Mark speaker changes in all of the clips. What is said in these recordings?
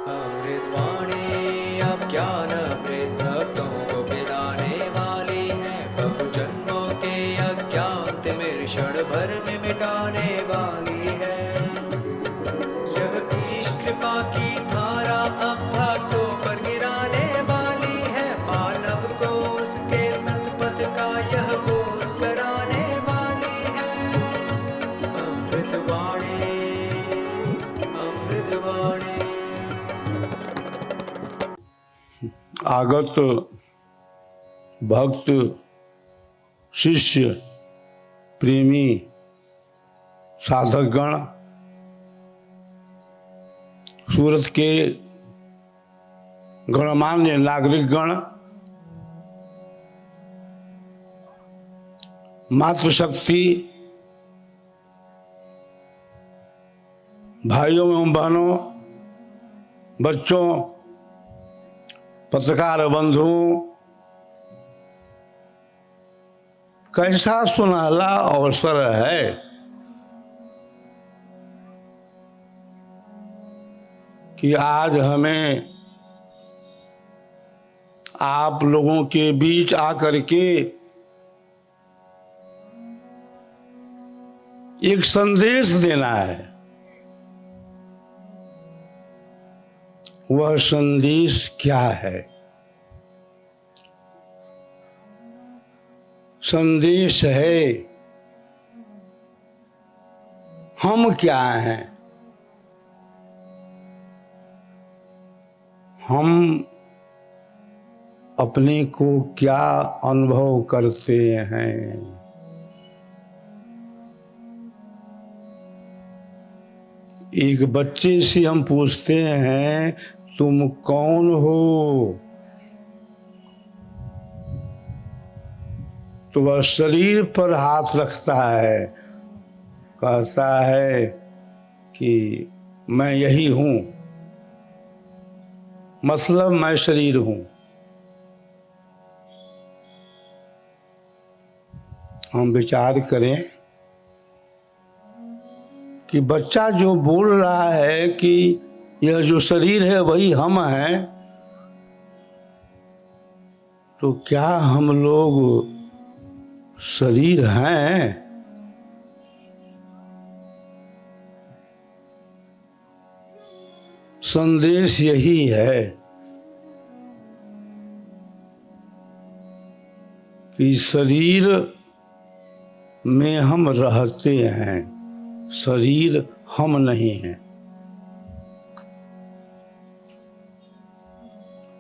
Speaker 1: अमृतवाणी अब ज्ञान अमृत भक्तों को पिलाने वाली है। बहु जन्मों के अज्ञान तिमिर क्षण भर में मिटाने वाली है। यह ईश कृपा की धारा अब भक्तों पर गिराने वाली है। मानव को उसके सतपथ का यह बोध कराने वाली है। अमृतवाणी अमृतवाणी।
Speaker 2: आगत भक्त शिष्य प्रेमी साधकगण, सूरत के गणमान्य नागरिकगण, मातृशक्ति भाइयों एवं बहनों, बच्चों, पत्रकार बंधुओं, कैसा सुनहला अवसर है कि आज हमें आप लोगों के बीच आकर के एक संदेश देना है। वह संदेश क्या है? संदेश है हम क्या हैं, हम अपने को क्या अनुभव करते हैं। एक बच्चे से हम पूछते हैं तुम कौन हो, तो वह शरीर पर हाथ रखता है, कहता है कि मैं यही हूं, मतलब मैं शरीर हूं। हम विचार करें कि बच्चा जो बोल रहा है कि यह जो शरीर है वही हम हैं, तो क्या हम लोग शरीर हैं? संदेश यही है कि शरीर में हम रहते हैं, शरीर हम नहीं हैं।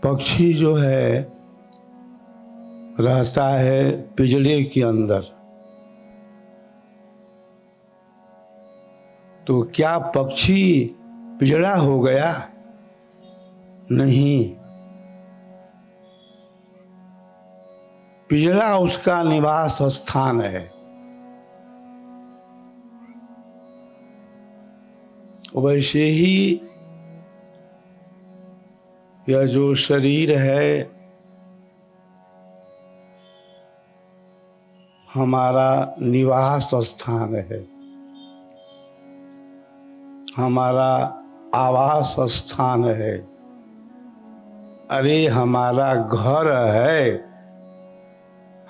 Speaker 2: पक्षी जो है रहता है पिंजरे के अंदर, तो क्या पक्षी पिंजरा हो गया? नहीं, पिंजरा उसका निवास स्थान है। वैसे ही यह जो शरीर है हमारा निवास स्थान है, हमारा आवास स्थान है, अरे हमारा घर है,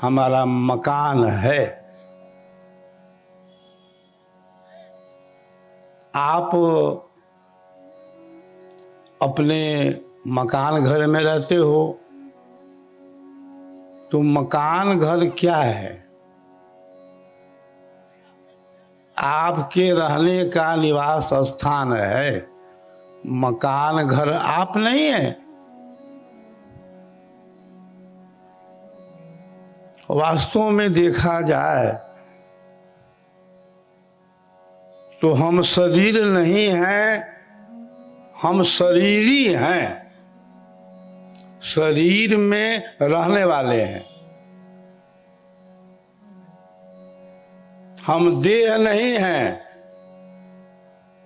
Speaker 2: हमारा मकान है। आप अपने मकान घर में रहते हो, तो मकान घर क्या है? आपके रहने का निवास स्थान है। मकान घर आप नहीं है। वास्तव में देखा जाए तो हम शरीर नहीं हैं, हम शरीरी हैं, शरीर में रहने वाले हैं। हम देह नहीं हैं,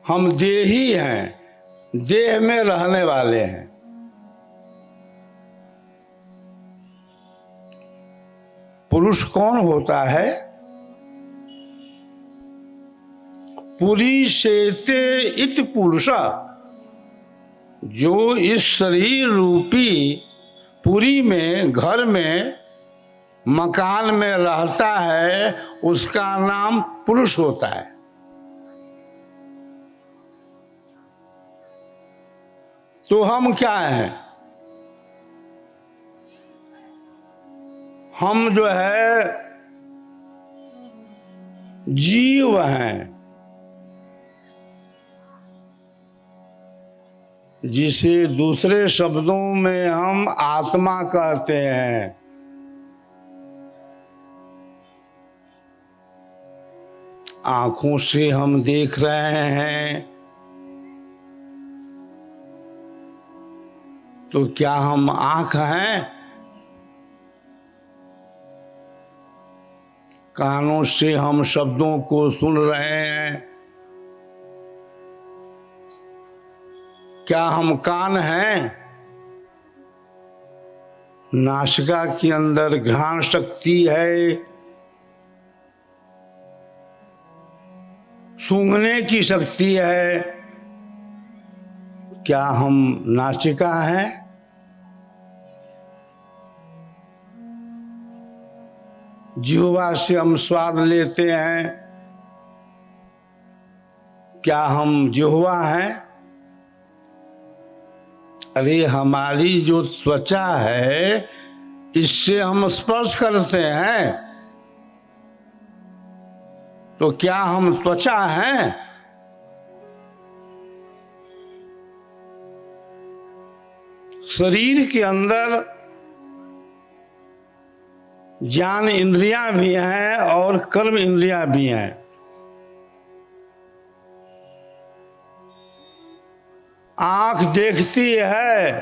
Speaker 2: हम देही हैं, देह में रहने वाले हैं। पुरुष कौन होता है? पुरी शेते इत पुरुषा जो इस शरीर रूपी पुरी में, घर में, मकान में रहता है, उसका नाम पुरुष होता है। तो हम क्या हैं? हम जो है जीव हैं, जिसे दूसरे शब्दों में हम आत्मा कहते हैं। आंखों से हम देख रहे हैं, तो क्या हम आंख हैं? कानों से हम शब्दों को सुन रहे हैं, क्या हम कान हैं? नासिका के अंदर घ्राण शक्ति है, सूंघने की शक्ति है, क्या हम नासिका हैं? जिह्वा से हम स्वाद लेते हैं, क्या हम जिह्वा हैं? अरे हमारी जो त्वचा है, इससे हम स्पर्श करते हैं, तो क्या हम त्वचा हैं? शरीर के अंदर ज्ञान इंद्रियां भी हैं और कर्म इंद्रियां भी हैं। आंख देखती है,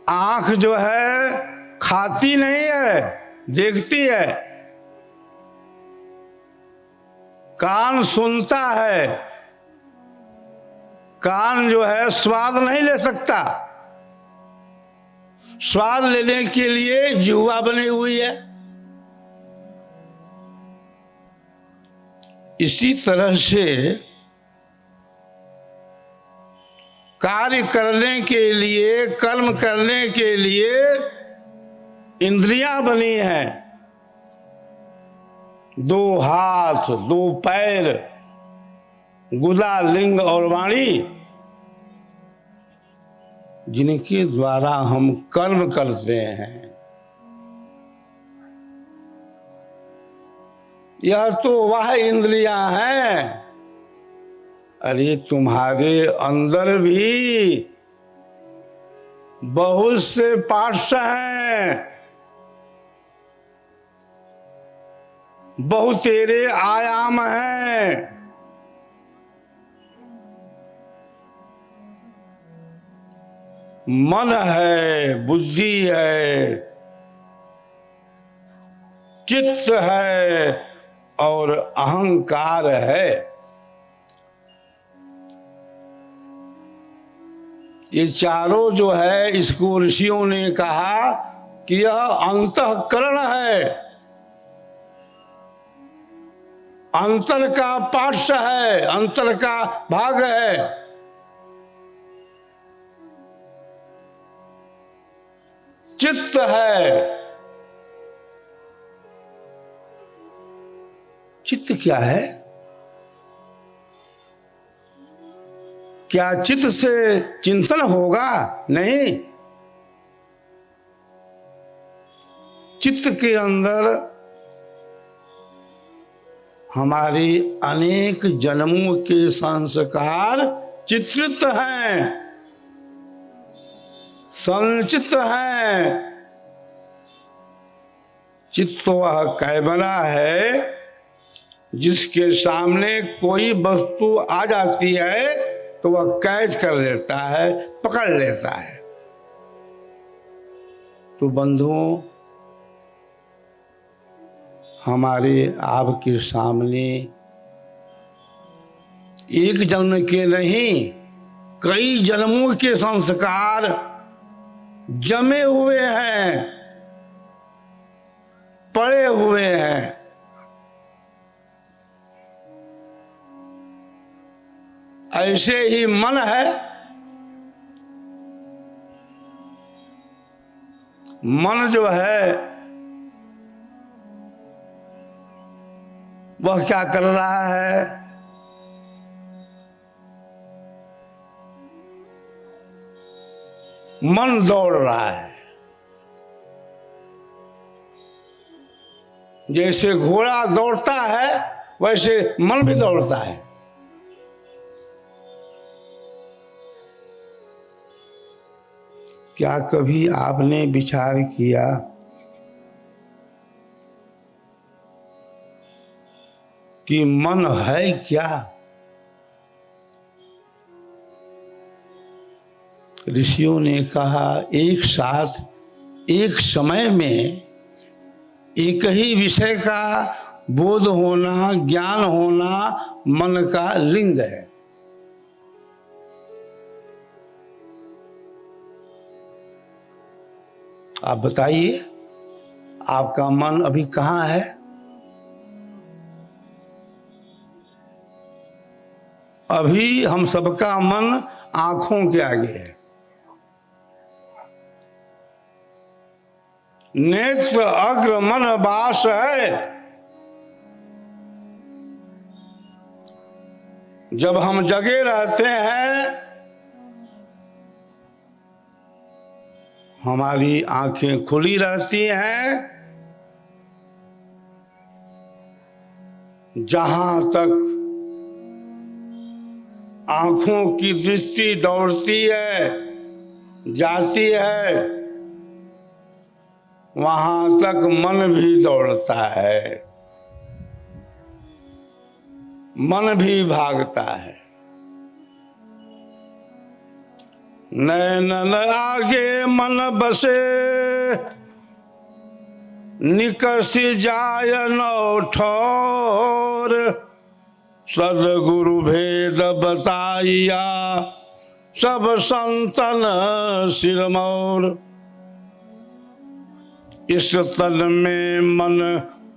Speaker 2: आंख जो है खाती नहीं है, देखती है। कान सुनता है, कान जो है स्वाद नहीं ले सकता, स्वाद लेने के लिए जिह्वा बनी हुई है। इसी तरह से कार्य करने के लिए, कर्म करने के लिए इंद्रियां बनी हैं। दो हाथ, दो पैर, गुदा, लिंग और वाणी, जिनके द्वारा हम कर्म करते हैं। यह तो वह इंद्रियां हैं। अरे तुम्हारे अंदर भी बहुत से पार्ट्स हैं, बहुत तेरे आयाम हैं। मन है, बुद्धि है, चित्त है और अहंकार है। ये चारों जो है, इसको ऋषियों ने कहा कि यह अंतःकरण है, अंतर का पार्श्व है, अंतर का भाग है। चित्त है। चित्त क्या है? क्या चित्त से चिंतन होगा? नहीं। चित्त के अंदर हमारी अनेक जन्मों के संस्कार चित्रित हैं, संचित हैं। चित्त वह कैमरा है जिसके सामने कोई वस्तु आ जाती है तो वह कैच कर लेता है, पकड़ लेता है। तो बंधुओं, हमारे आपके सामने एक जन्म के नहीं, कई जन्मों के संस्कार जमे हुए हैं, पड़े हुए हैं। ऐसे ही मन है, मन जो है वह क्या कर रहा है? मन दौड़ रहा है। जैसे घोड़ा दौड़ता है वैसे मन भी दौड़ता है। क्या कभी आपने विचार किया कि मन है क्या? ऋषियों ने कहा, एक साथ एक समय में एक ही विषय का बोध होना, ज्ञान होना मन का लिंग है। आप बताइए, आपका मन अभी कहाँ है? अभी हम सबका मन आंखों के आगे है। नेत्र अग्र मन वास है। जब हम जगे रहते हैं हमारी आंखें खुली रहती हैं। जहां तक आंखों की दृष्टि दौड़ती है, जाती है, वहां तक मन भी दौड़ता है, मन भी भागता है। नैनन आगे मन बसे, निकसी जाय नौ ठोर। सदगुरु भेद बताइया, सब संतन सिरमौर। इस तन में मन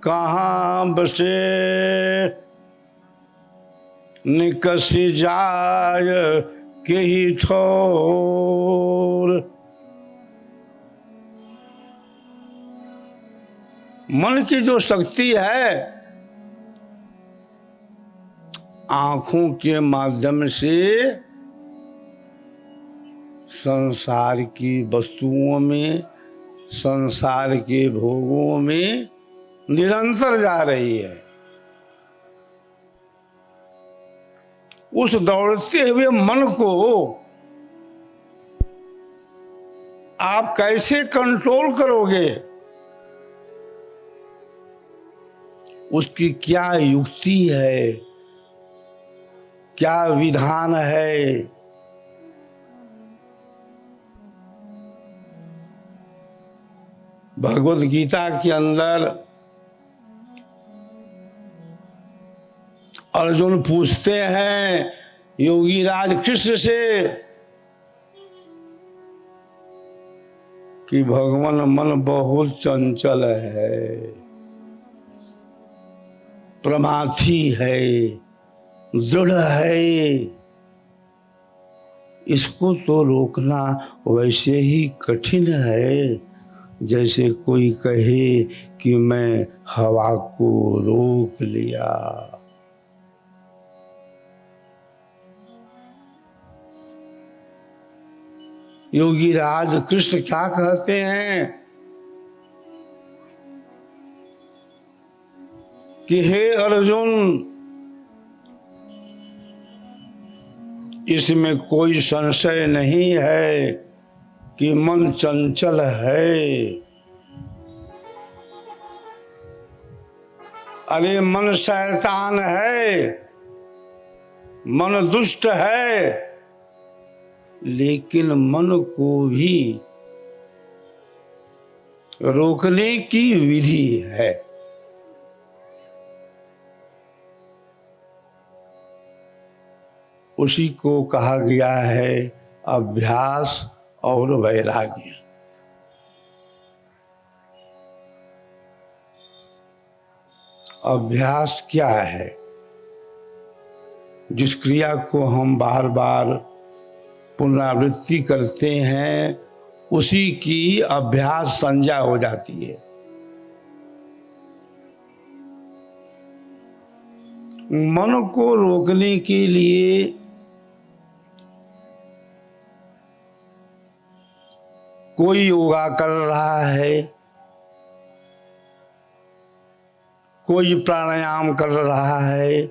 Speaker 2: कहाँ बसे, निकसी जाय के ही ठोर। मन की जो शक्ति है आंखों के माध्यम से संसार की वस्तुओं में, संसार के भोगों में निरंतर जा रही है। उस दौड़ते हुए मन को आप कैसे कंट्रोल करोगे? उसकी क्या युक्ति है, क्या विधान है? भगवत गीता के अंदर अर्जुन पूछते हैं योगी राज कृष्ण से कि भगवान मन बहुत चंचल है, प्रमाथी है, दृढ़ है, इसको तो रोकना वैसे ही कठिन है जैसे कोई कहे कि मैं हवा को रोक लिया। योगी राज कृष्ण क्या कहते हैं कि हे अर्जुन, इसमें कोई संशय नहीं है कि मन चंचल है। अरे मन शैतान है, मन दुष्ट है, लेकिन मन को भी रोकने की विधि है। उसी को कहा गया है अभ्यास और वैराग्य। अभ्यास क्या है? जिस क्रिया को हम बार बार पुनरावृत्ति करते हैं उसी की अभ्यास संज्ञा हो जाती है। मन को रोकने के लिए कोई योगा कर रहा है, कोई प्राणायाम कर रहा है,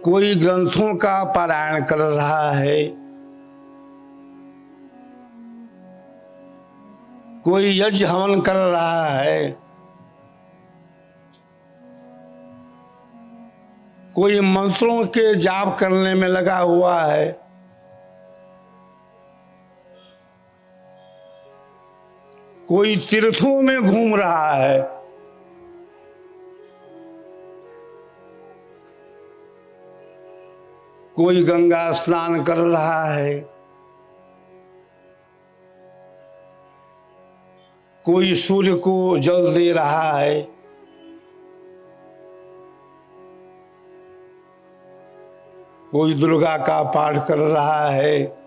Speaker 2: कोई ग्रंथों का पारायण कर रहा है, कोई यज्ञ हवन कर रहा है, कोई मंत्रों के जाप करने में लगा हुआ है, कोई तीर्थों में घूम रहा है, कोई गंगा स्नान कर रहा है, कोई सूर्य को जल दे रहा है, कोई दुर्गा का पाठ कर रहा है,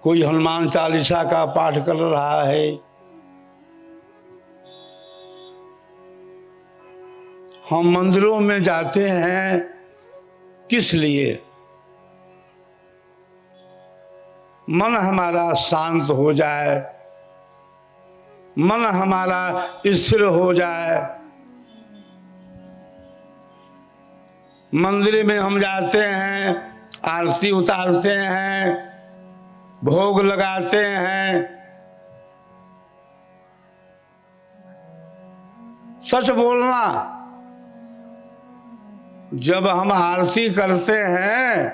Speaker 2: कोई हनुमान चालीसा का पाठ कर रहा है। हम मंदिरों में जाते हैं किस लिए? मन हमारा शांत हो जाए, मन हमारा स्थिर हो जाए। मंदिर में हम जाते हैं, आरती उतारते हैं, भोग लगाते हैं। सच बोलना, जब हम आरती करते हैं,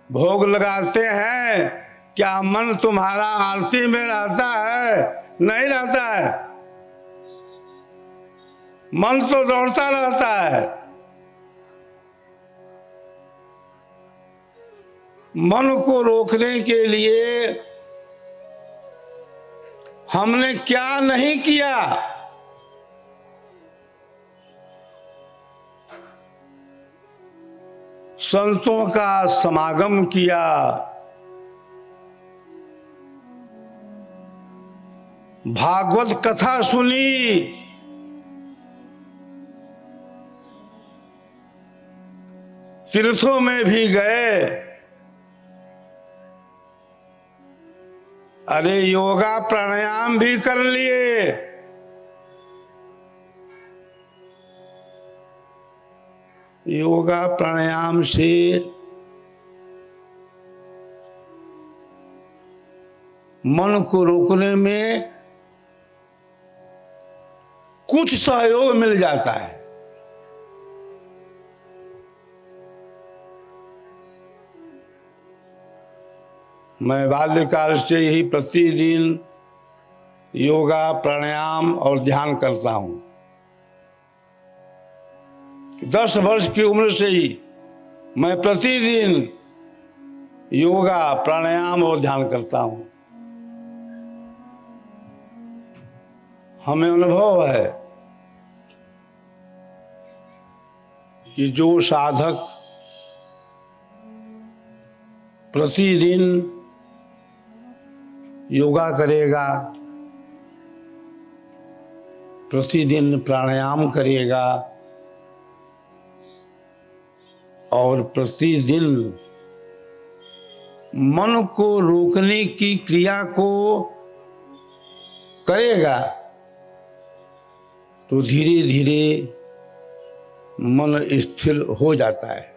Speaker 2: भोग लगाते हैं, क्या मन तुम्हारा आरती में रहता है? नहीं रहता है। मन तो दौड़ता रहता है। मन को रोकने के लिए हमने क्या नहीं किया। संतों का समागम किया, भागवत कथा सुनी, तीर्थों में भी गए। अरे योगा प्राणायाम भी कर लिए। योगा प्राणायाम से मन को रोकने में कुछ सहयोग मिल जाता है। मैं बाल्यकाल से ही प्रतिदिन योगा प्राणायाम और ध्यान करता हूं। 10 वर्ष की उम्र से ही मैं प्रतिदिन योगा प्राणायाम और ध्यान करता हूं। हमें अनुभव है कि जो साधक प्रतिदिन योगा करेगा, प्रतिदिन प्राणायाम करेगा और प्रतिदिन मन को रोकने की क्रिया को करेगा, तो धीरे धीरे मन स्थिर हो जाता है।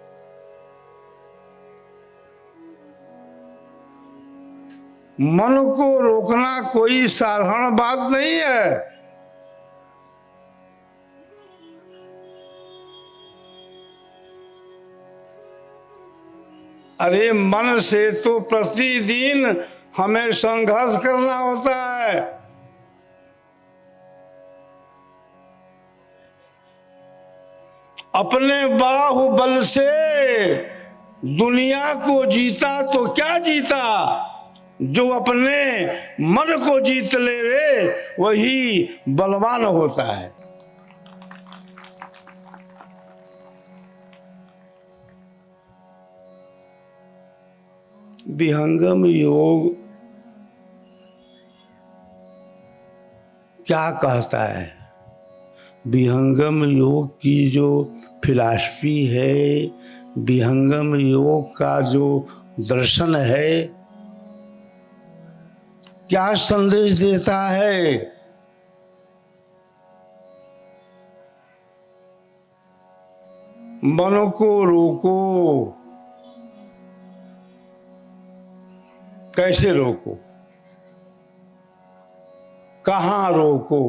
Speaker 2: मन को रोकना कोई साधारण बात नहीं है। अरे मन से तो प्रतिदिन हमें संघर्ष करना होता है। अपने बाहुबल से दुनिया को जीता तो क्या जीता, जो अपने मन को जीत लेवे वही बलवान होता है। विहंगम योग क्या कहता है? विहंगम योग की जो फिलॉसफी है, विहंगम योग का जो दर्शन है, क्या संदेश देता है? मन को रोको। कैसे रोको? कहाँ रोको?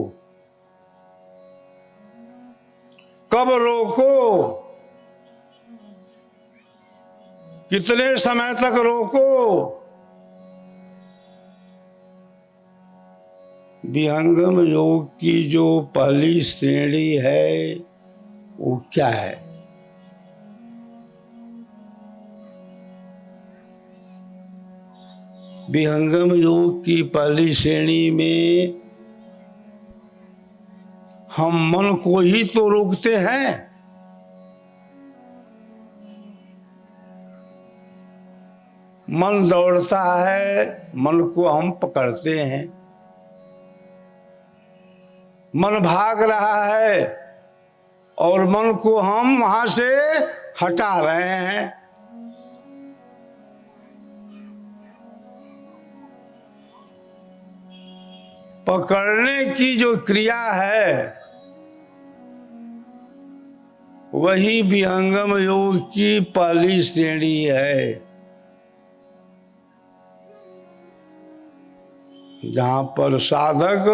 Speaker 2: कब रोको? कितने समय तक रोको? विहंगम योग की जो पहली श्रेणी है वो क्या है? विहंगम योग की पहली श्रेणी में हम मन को ही तो रोकते हैं। मन दौड़ता है, मन को हम पकड़ते हैं। मन भाग रहा है और मन को हम वहां से हटा रहे हैं। पकड़ने की जो क्रिया है वही विहंगम योग की पहली श्रेणी है, जहां पर साधक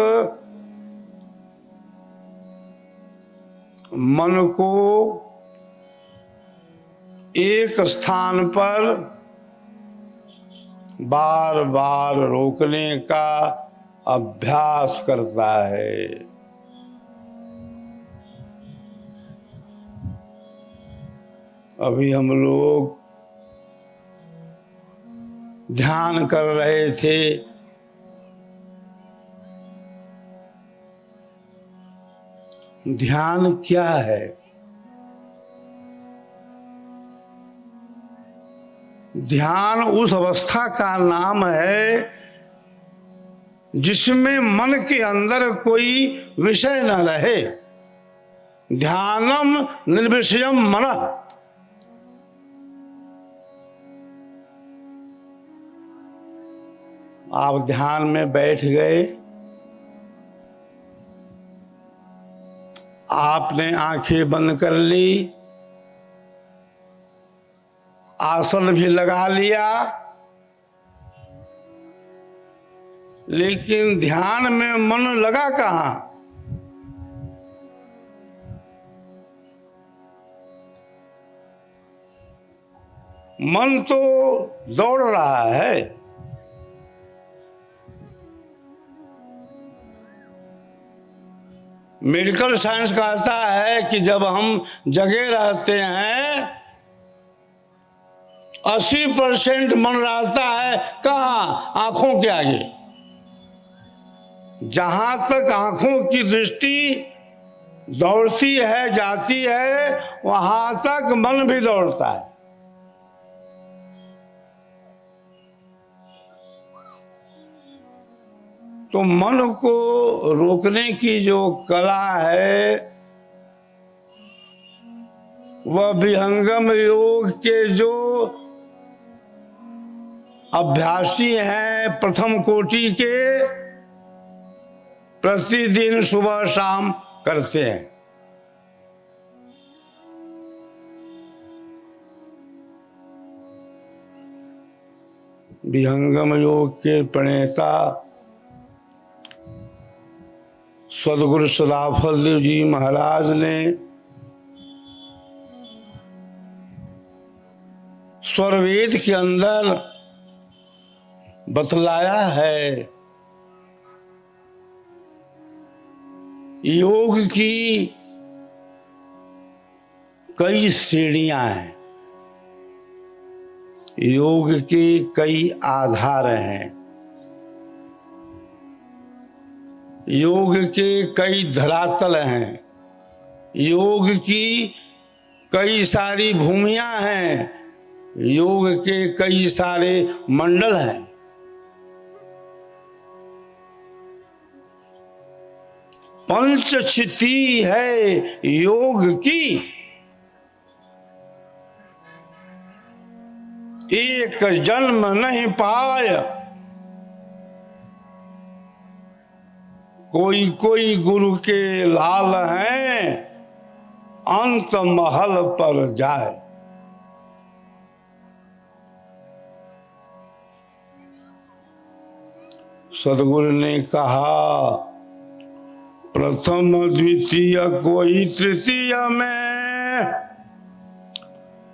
Speaker 2: मन को एक स्थान पर बार बार रोकने का अभ्यास करता है। अभी हम लोग ध्यान कर रहे थे, ध्यान क्या है? ध्यान उस अवस्था का नाम है जिसमें मन के अंदर कोई विषय न रहे। ध्यानम निर्विषयम मनः। आप ध्यान में बैठ गए, आपने आंखें बंद कर ली, आसन भी लगा लिया, लेकिन ध्यान में मन लगा कहाँ? मन तो दौड़ रहा है। मेडिकल साइंस कहता है कि जब हम जगे रहते हैं 80% मन रहता है कहाँ? आंखों के आगे। जहां तक आंखों की दृष्टि दौड़ती है, जाती है, वहां तक मन भी दौड़ता है। तो मन को रोकने की जो कला है वह विहंगम योग के जो अभ्यासी हैं प्रथम कोटि के, प्रतिदिन सुबह शाम करते हैं। विहंगम योग के प्रणेता सदगुरु सदाफल देव जी महाराज ने स्वरवेद के अंदर बतलाया है योग की कई श्रेणियां हैं, योग के कई आधार हैं। योग के कई धरातल हैं, योग की कई सारी भूमियां हैं, योग के कई सारे मंडल हैं। पंचक्षिति है योग की, एक जन्म नहीं पाय, कोई कोई गुरु के लाल हैं, अंत महल पर जाए। सदगुरु ने कहा, प्रथम द्वितीय कोई तृतीय में,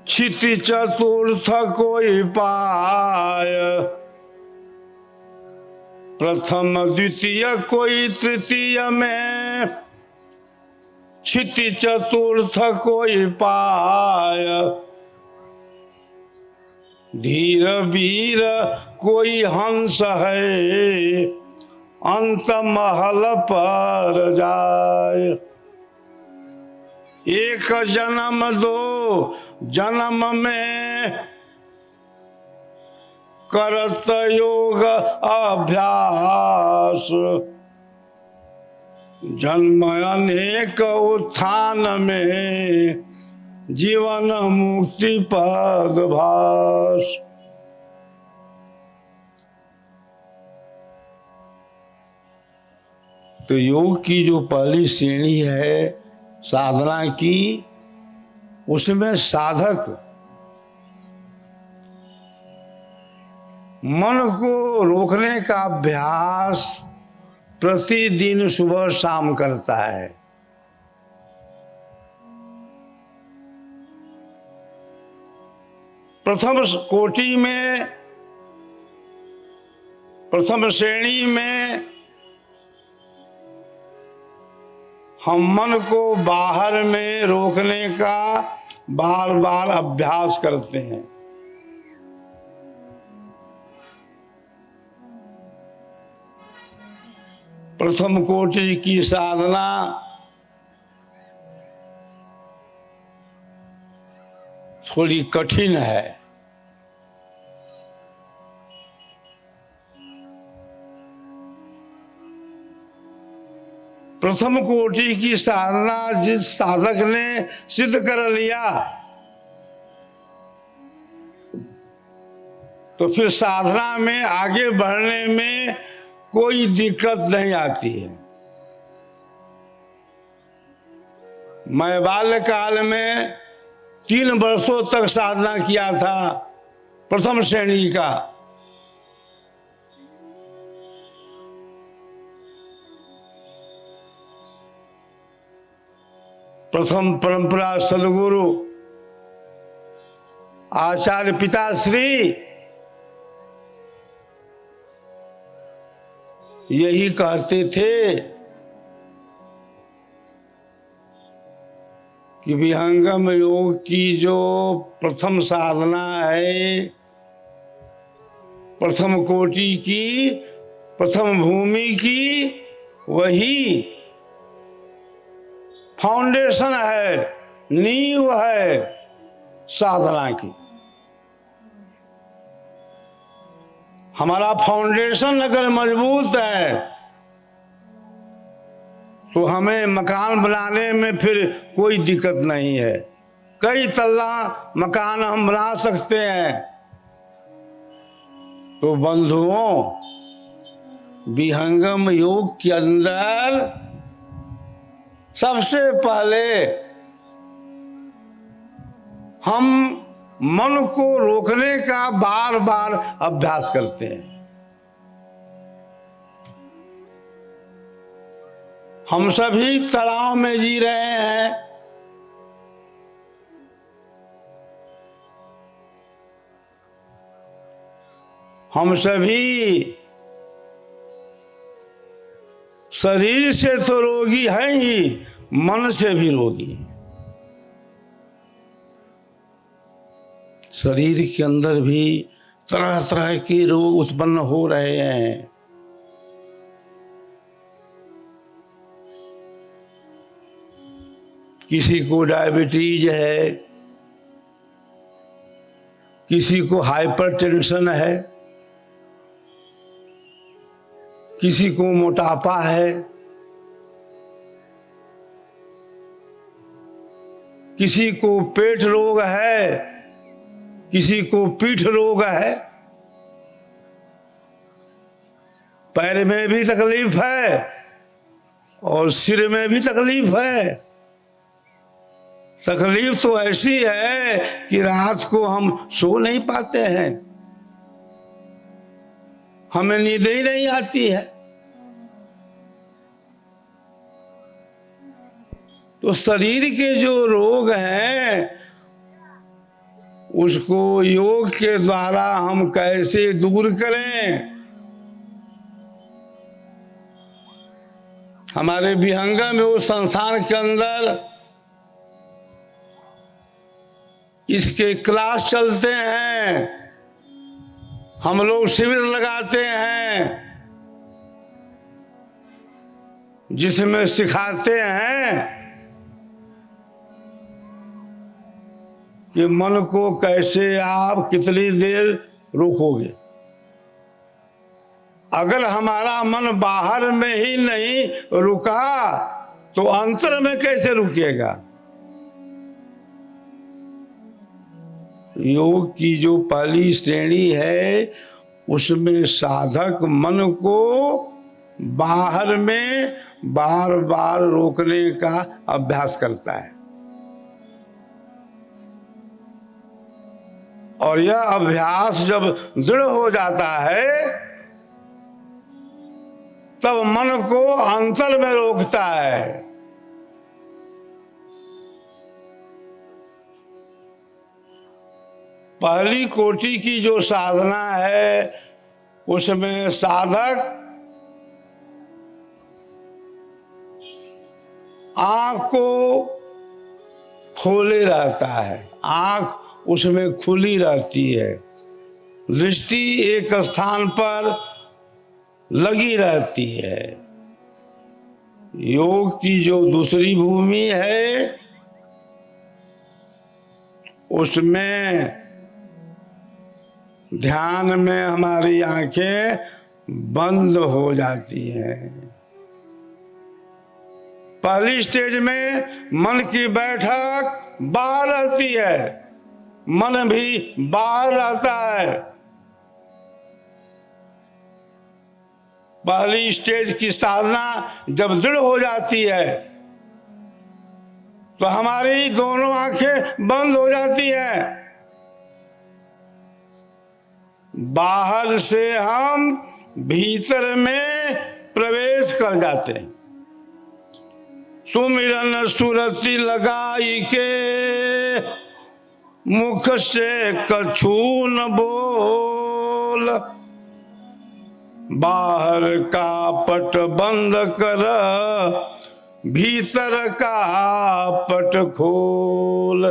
Speaker 2: क्षिति चतुर्थ कोई पाय। प्रथम द्वितीय कोई तृतीय में, क्षिति चतुर्थ कोई पाय। धीर वीर कोई हंस है, अंत महल पर जाए। एक जन्म दो जन्म में, करत योग अभ्यास। जन्म अनेक उत्थान में, जीवन मुक्ति पद भास। तो योग की जो पहली श्रेणी है साधना की, उसमें साधक मन को रोकने का अभ्यास प्रतिदिन सुबह शाम करता है। प्रथम कोटि में, प्रथम श्रेणी में हम मन को बाहर में रोकने का बार बार अभ्यास करते हैं। प्रथम कोटि की साधना थोड़ी कठिन है। प्रथम कोटि की साधना जिस साधक ने सिद्ध कर लिया, तो फिर साधना में आगे बढ़ने में कोई दिक्कत नहीं आती है। मैं बाल्यकाल में 3 वर्षों तक साधना किया था प्रथम श्रेणी का। प्रथम परंपरा सदगुरु आचार्य पिताश्री यही कहते थे कि विहंगम योग की जो प्रथम साधना है, प्रथम कोटि की, प्रथम भूमि की, वही फाउंडेशन है, नींव है साधना की। हमारा फाउंडेशन अगर मजबूत है तो हमें मकान बनाने में फिर कोई दिक्कत नहीं है। कई तल्ला मकान हम बना सकते हैं। तो बंधुओं, विहंगम योग के अंदर सबसे पहले हम मन को रोकने का बार बार अभ्यास करते हैं। हम सभी तनाव में जी रहे हैं। हम सभी शरीर से तो रोगी हैं ही, मन से भी रोगी। शरीर के अंदर भी तरह तरह के रोग उत्पन्न हो रहे हैं। किसी को डायबिटीज है, किसी को हाइपरटेंशन है, किसी को मोटापा है, किसी को पेट रोग है, किसी को पीठ रोग है, पैर में भी तकलीफ है और सिर में भी तकलीफ है। तकलीफ तो ऐसी है कि रात को हम सो नहीं पाते हैं, हमें नींद ही नहीं आती है। तो शरीर के जो रोग हैं उसको योग के द्वारा हम कैसे दूर करें। हमारे विहंगम योग संस्थान के अंदर इसके क्लास चलते हैं, हम लोग शिविर लगाते हैं जिसमें सिखाते हैं कि मन को कैसे आप कितनी देर रोकोगे। अगर हमारा मन बाहर में ही नहीं रुका तो अंतर में कैसे रुकेगा। योग की जो पहली श्रेणी है उसमें साधक मन को बाहर में बार बार रोकने का अभ्यास करता है और यह अभ्यास जब दृढ़ हो जाता है तब मन को अंतर में रोकता है। पहली कोटि की जो साधना है उसमें साधक आंख को खोले रहता है, आंख उसमें खुली रहती है, दृष्टि एक स्थान पर लगी रहती है। योग की जो दूसरी भूमि है उसमें ध्यान में हमारी आंखें बंद हो जाती हैं। पहली स्टेज में मन की बैठक बाहर रहती है, मन भी बाहर रहता है। पहली स्टेज की साधना जब दृढ़ हो जाती है तो हमारी दोनों आंखें बंद हो जाती हैं। बाहर से हम भीतर में प्रवेश कर जाते हैं। सुमिरन सुरति लगाई के मुख से कछु न बोल, बाहर का पट बंद कर भीतर का पट खोल।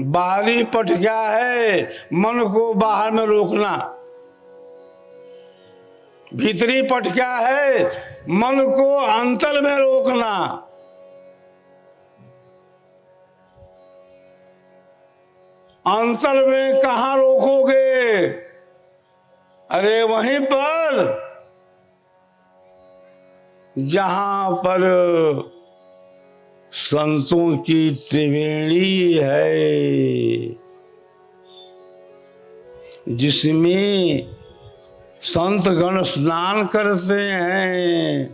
Speaker 2: बाहरी पट क्या है? मन को बाहर में रोकना। भीतरी पट क्या है? मन को अंतर में रोकना। अंतर में कहां रोकोगे? अरे वहीं पर जहां पर संतों की त्रिवेणी है, जिसमें संत गण स्नान करते हैं,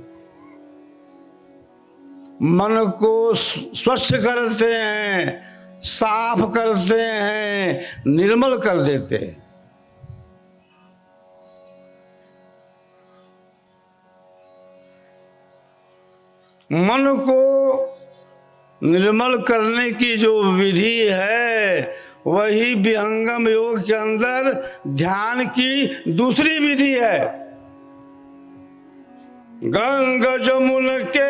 Speaker 2: मन को स्वच्छ करते हैं, साफ करते हैं, निर्मल कर देते हैं। मन को निर्मल करने की जो विधि है वही विहंगम योग के अंदर ध्यान की दूसरी विधि है। गंगा जमुन के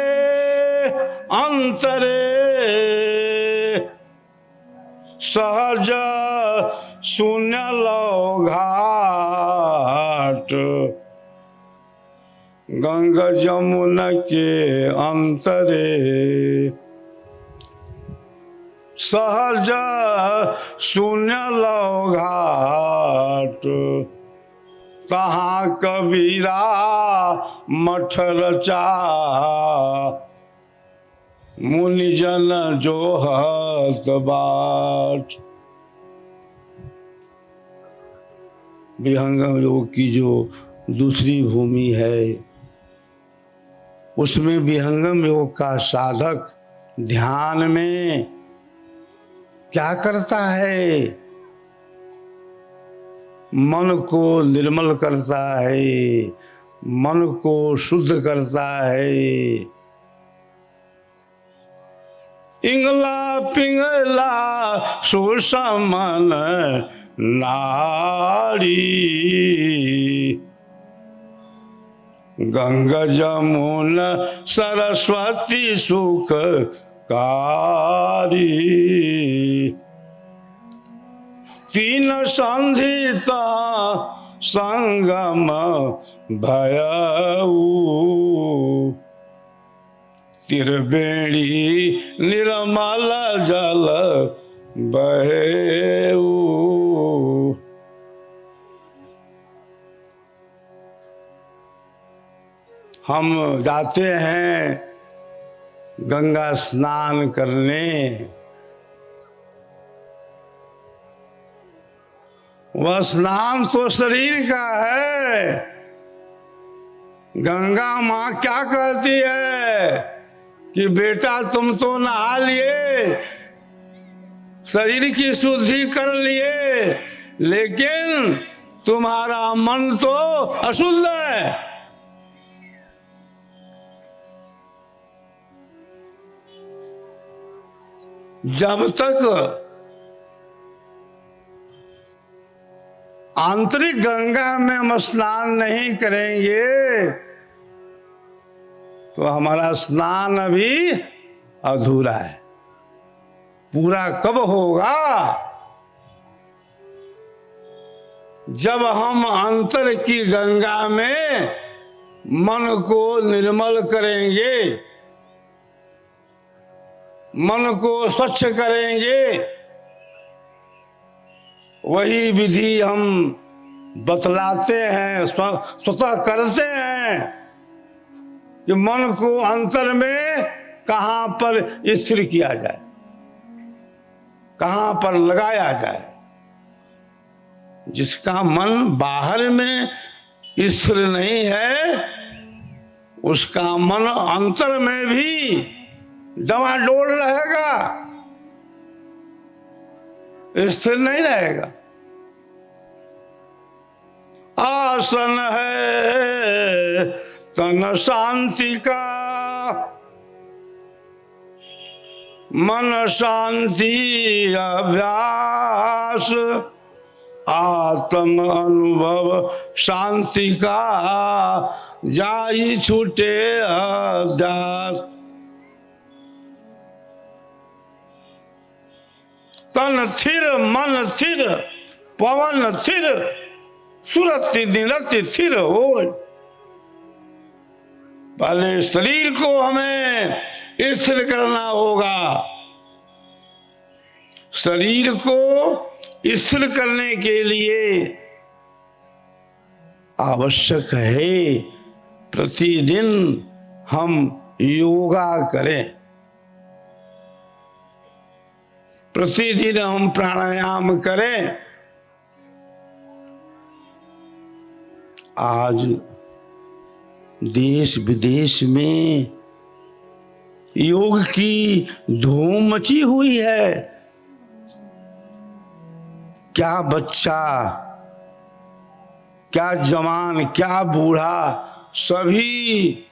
Speaker 2: अंतरे सहज शून्य लो घाट, गंगा जमुना के अंतरे सहज शून्य लो घाट, तहाँ कबीरा मठ रचा, मुनिजन जो हत बाट। विहंगम योग की जो दूसरी भूमि है, उसमें विहंगम योग का साधक ध्यान में क्या करता है? मन को निर्मल करता है, मन को शुद्ध करता है। इंगला पिंगला सुसमन नारी, गंगा जमुना सरस्वती सुख कारी, तीन संधिता संगम भयऊ, त्रिवेणी निर्मल जल बहेऊ। हम जाते हैं गंगा स्नान करने, वह स्नान तो शरीर का है। गंगा माँ क्या कहती है कि बेटा तुम तो नहा लिए, शरीर की शुद्धि कर लिए, लेकिन तुम्हारा मन तो अशुद्ध है। जब तक आंतरिक गंगा में हम स्नान नहीं करेंगे तो हमारा स्नान अभी अधूरा है। पूरा कब होगा? जब हम अंतर की गंगा में मन को निर्मल करेंगे, मन को स्वच्छ करेंगे। वही विधि हम बतलाते हैं, स्वतः करते हैं कि मन को अंतर में कहां पर स्थिर किया जाए, कहां पर लगाया जाए। जिसका मन बाहर में स्थिर नहीं है, उसका मन अंतर में भी डवाडोल रहेगा, स्थिर नहीं रहेगा। आसन है तन शांति का, मन शांति अभ्यास, आत्म अनुभव शांति का, जाई छूटे अध्यास। तन थिर मन थिर पवन थिर, सुरति निरति थिर हो। पहले शरीर को हमें स्थिर करना होगा। शरीर को स्थिर करने के लिए आवश्यक है प्रतिदिन हम योगा करें, प्रतिदिन हम प्राणायाम करें। आज देश विदेश में योग की धूम मची हुई है। क्या बच्चा, क्या जवान, क्या बूढ़ा, सभी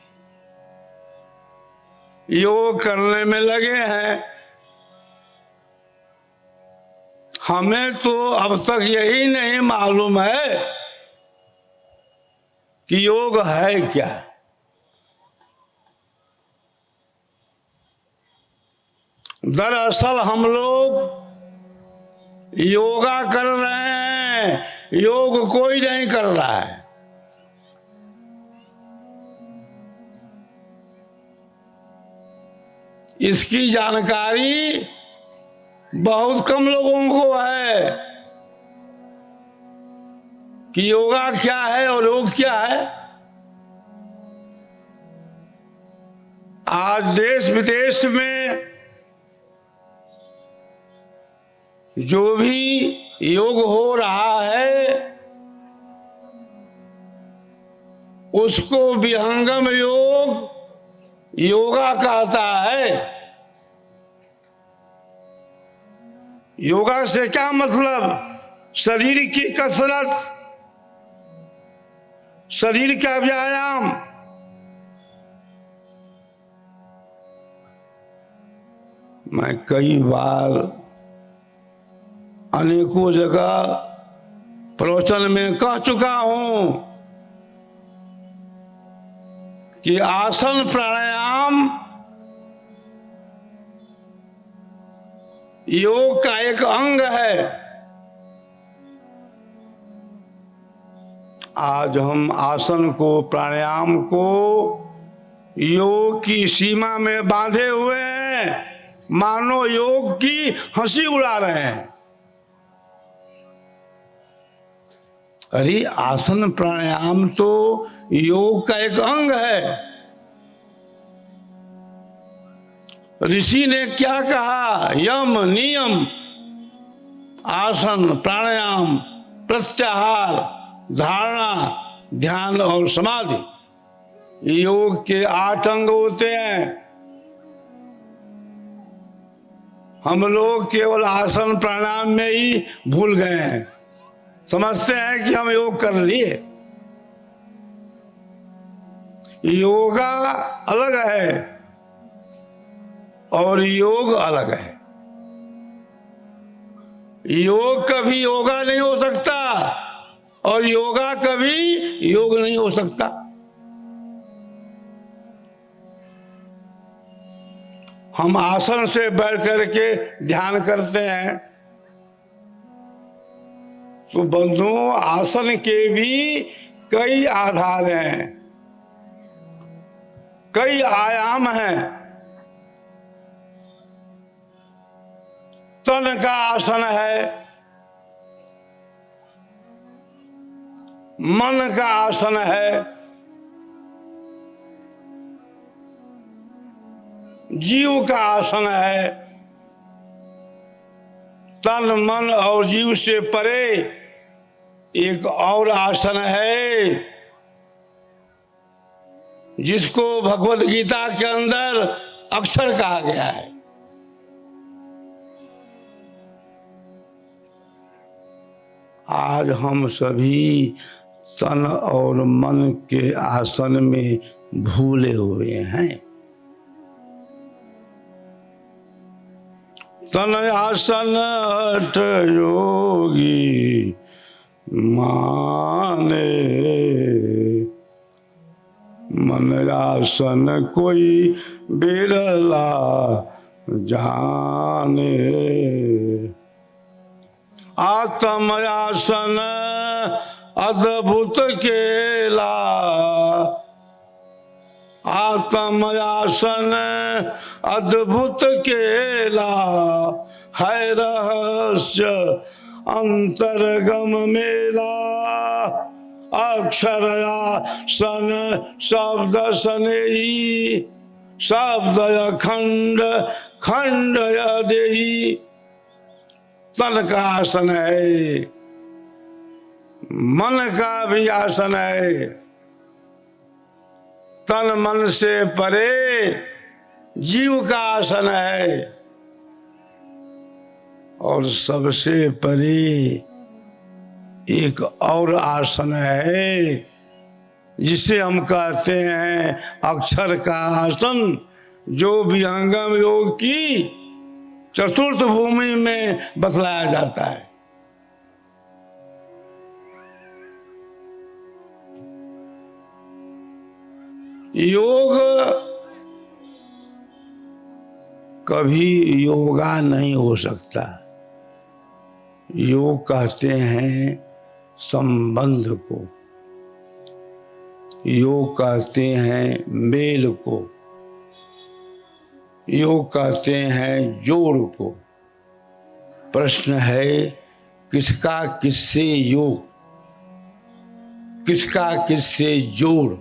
Speaker 2: योग करने में लगे हैं। हमें तो अब तक यही नहीं मालूम है कि योग है क्या। दरअसल हम लोग योगा कर रहे हैं, योग कोई नहीं कर रहा है। इसकी जानकारी बहुत कम लोगों को है कि योगा क्या है और योग क्या है। आज देश विदेश में जो भी योग हो रहा है उसको विहंगम योग योगा कहता है। योगा से क्या मतलब? शरीर की कसरत, शरीर का व्यायाम। मैं कई बार अनेकों जगह प्रवचन में कह चुका हूं कि आसन प्राणायाम योग का एक अंग है। आज हम आसन को, प्राणायाम को योग की सीमा में बांधे हुए हैं, मानो योग की हंसी उड़ा रहे हैं। अरे आसन प्राणायाम तो योग का एक अंग है। ऋषि ने क्या कहा? यम नियम आसन प्राणायाम प्रत्याहार धारणा ध्यान और समाधि, योग के 8 अंग होते हैं। हम लोग केवल आसन प्राणायाम में ही भूल गए हैं, समझते हैं कि हम योग कर लिए। योगा अलग है और योग अलग है। योग कभी योगा नहीं हो सकता और योगा कभी योग नहीं हो सकता। हम आसन से बैठ करके ध्यान करते हैं तो बंधुओं आसन के भी कई आधार हैं, कई आयाम हैं। तन का आसन है, मन का आसन है, जीव का आसन है। तन मन और जीव से परे एक और आसन है जिसको भगवत गीता के अंदर अक्षर कहा गया है। आज हम सभी तन और मन के आसन में भूले हुए हैं। तन आसन हठ योगी माने, मन आसन कोई बिरला जाने। आत्म आसन अद्भुत केला, आत्म आसन अद्भुत केला, है रहस्य अंतरगम मेरा। अक्षर आसन शब्द सनेही, शब्द अखंड खंड देही। तन का आसन है, मन का भी आसन है। तन मन से परे जीव का आसन है और सबसे परे एक और आसन है जिसे हम कहते हैं अक्षर का आसन, जो विहंगम योग की चतुर्थ भूमि में बतलाया जाता है। योग कभी योगा नहीं हो सकता। योग कहते हैं संबंध को, योग कहते हैं मेल को, योग कहते हैं जोड़ को। प्रश्न है किसका किससे योग, किसका किससे जोड़,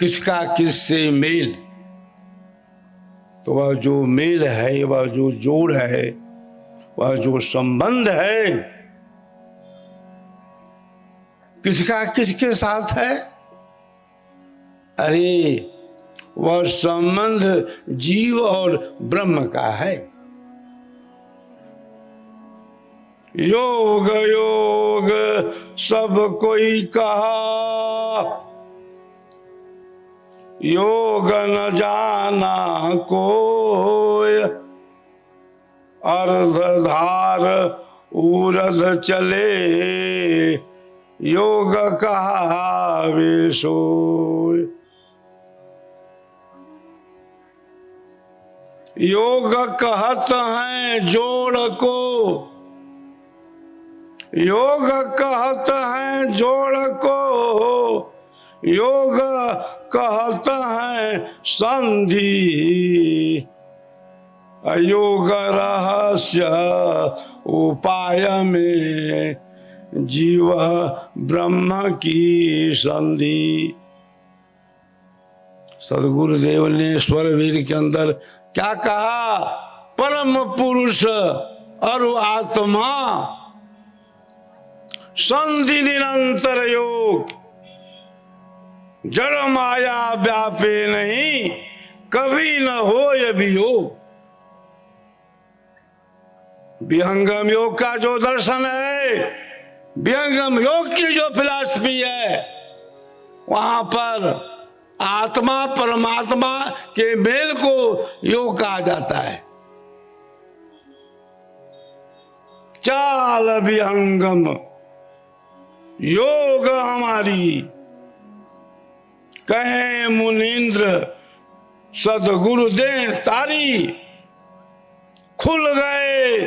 Speaker 2: किसका किससे मेल। तो वह जो मेल है, वह जो जोड़ है, वह जो संबंध है, किसका किसके साथ है? अरे वह संबंध जीव और ब्रह्म का है। योग योग सब कोई कहा, योग न जाना कोय। अर्धधार उरध चले, योग कहा वे सोय। योग कहत हैं जोड़ को, योग कहत हैं जोड़ को, योग कहत हैं संधि। योग रहस्य उपाय में जीव ब्रह्म की संधि। सदगुरुदेव ने स्वर वेद के अंदर क्या कहा? परम पुरुष और आत्मा संधि निरंतर योग, जड़ माया व्यापे नहीं, कभी न हो वियोग। विहंगम योग का जो दर्शन है, विहंगम योग की जो फिलॉसफी है, वहां पर आत्मा परमात्मा के मेल को योग कहा जाता है। चाल विहंगम योग हमारी, कहे मुनीन्द्र सदगुरु दे तारी। खुल गए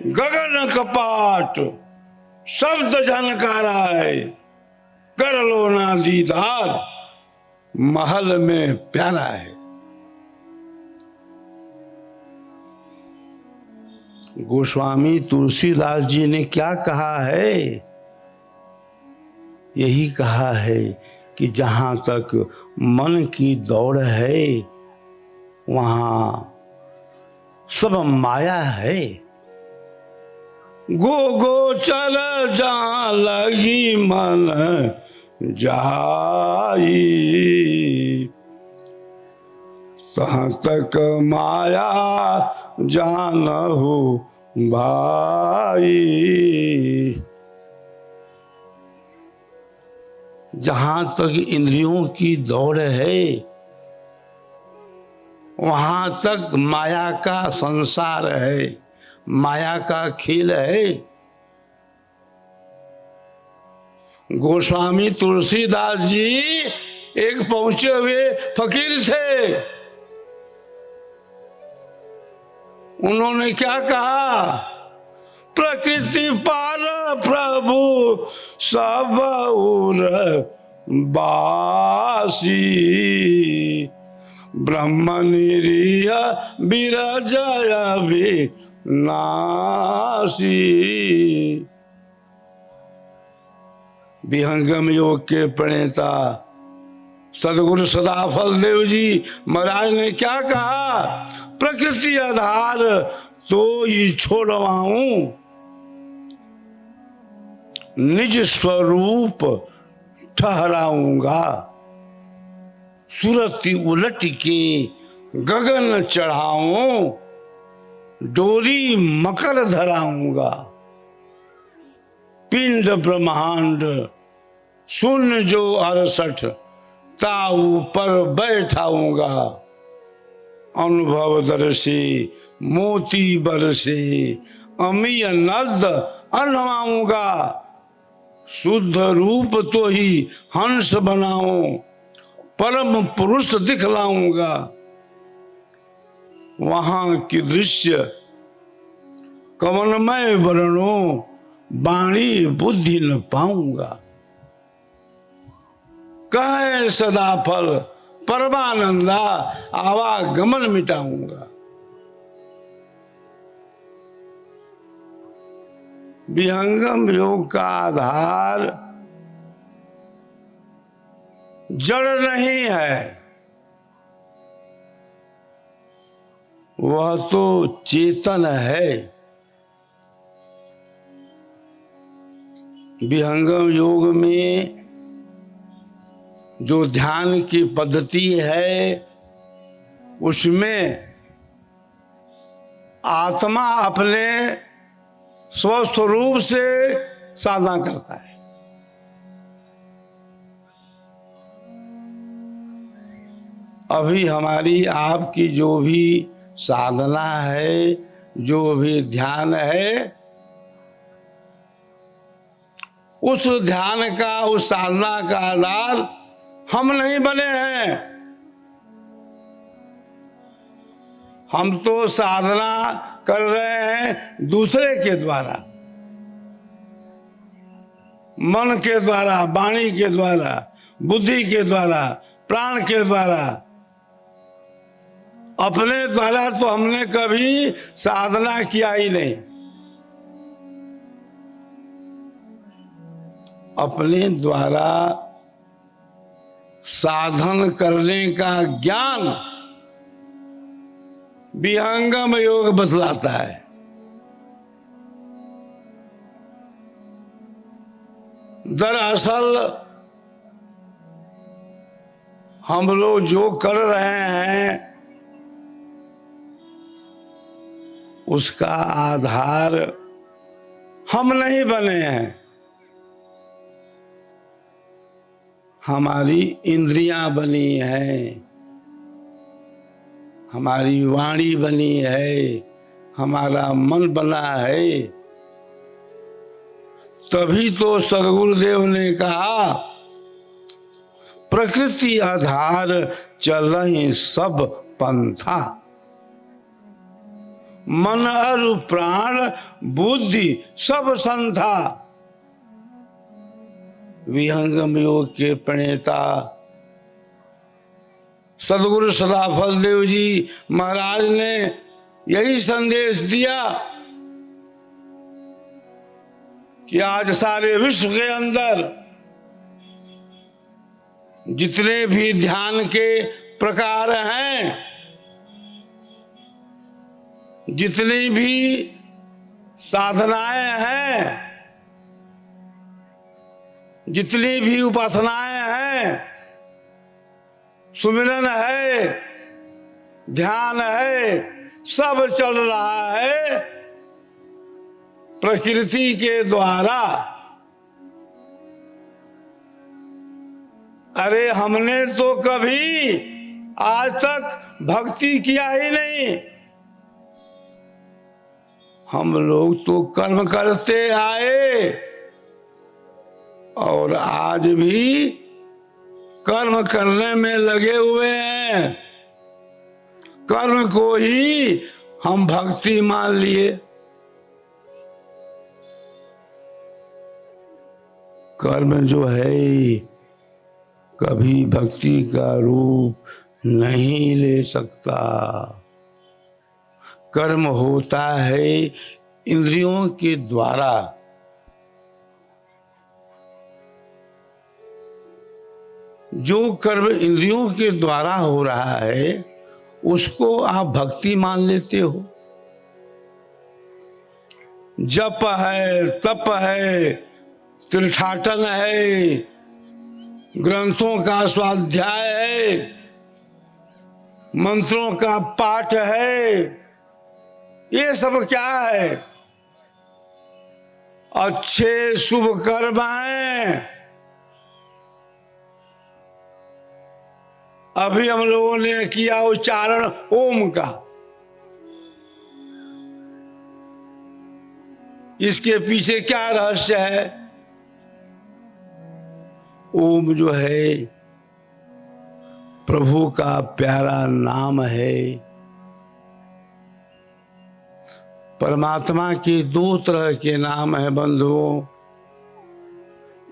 Speaker 2: गगन कपाट, शब्द झनकारा है, कर लो ना दीदार, महल में प्यारा है। गोस्वामी तुलसीदास जी ने क्या कहा है? यही कहा है कि जहां तक मन की दौड़ है, वहां सब माया है। गो गोचर जहां लगी मन जाई, तहाँ तक माया जानहु भाई। जहां तक इंद्रियों की दौड़ है, वहां तक माया का संसार है, माया का खेल है। गोस्वामी तुलसीदास जी एक पहुंचे हुए फकीर थे। उन्होंने क्या कहा? प्रकृति पार प्रभु सब उर बासी, ब्रह्म निरीह विरजय विनाशी। विहंगम योग के प्रणेता सदगुरु सदाफल देव जी महाराज ने क्या कहा? प्रकृति आधार तो ही छोड़वाऊं, निज स्वरूप ठहराऊंगा। सुरति उलट के गगन चढ़ाऊं, डोरी मकर धराऊंगा। पिंड ब्रह्मांड शून्य जो 68, ताऊ पर बैठाऊंगा। अनुभव दर्शी मोती बरसे, अमीय नद अनवाऊंगा। शुद्ध रूप तो ही हंस बनाऊं, परम पुरुष दिखलाऊंगा। वहां की दृश्य कवनमय वर्णों, वाणी बुद्धि न पाऊंगा। कहे सदाफल परमानंदा आवागमन मिटाऊंगा। विहंगम योग का आधार जड़ नहीं है, वह तो चेतन है। विहंगम योग में जो ध्यान की पद्धति है उसमें आत्मा अपने स्वस्वरूप से साधना करता है। अभी हमारी आपकी जो भी साधना है, जो भी ध्यान है, उस ध्यान का, उस साधना का आधार हम नहीं बने हैं। हम तो साधना कर रहे हैं दूसरे के द्वारा, मन के द्वारा, वाणी के द्वारा, बुद्धि के द्वारा, प्राण के द्वारा। अपने द्वारा तो हमने कभी साधना किया ही नहीं। अपने द्वारा साधन करने का ज्ञान विहंगम योग बतलाता है। दरअसल हम लोग जो कर रहे हैं उसका आधार हम नहीं बने हैं। हमारी इंद्रियां बनी हैं, हमारी वाणी बनी है, हमारा मन बना है। तभी तो सदगुरुदेव ने कहा प्रकृति आधार चलहि सब पंथा, मन अरु प्राण बुद्धि सब संथा। विहंगम योग के प्रणेता सदगुरु सदाफल देव जी महाराज ने यही संदेश दिया कि आज सारे विश्व के अंदर जितने भी ध्यान के प्रकार हैं, जितनी भी साधनाएं हैं, जितनी भी उपासनाएं हैं, सुमिरन है, ध्यान है, सब चल रहा है प्रकृति के द्वारा। अरे हमने तो कभी आज तक भक्ति किया ही नहीं। हम लोग तो कर्म करते आए और आज भी कर्म करने में लगे हुए हैं। कर्म को ही हम भक्ति मान लिए। कर्म जो है कभी भक्ति का रूप नहीं ले सकता। कर्म होता है इंद्रियों के द्वारा। जो कर्म इंद्रियों के द्वारा हो रहा है उसको आप भक्ति मान लेते हो। जप है, तप है, तीर्थाटन है, ग्रंथों का स्वाध्याय है, मंत्रों का पाठ है, ये सब क्या है? अच्छे शुभ कर्म हैं। अभी हम लोगों ने किया उच्चारण ओम का। इसके पीछे क्या रहस्य है? ओम जो है प्रभु का प्यारा नाम है। परमात्मा के दो तरह के नाम है बंधुओं,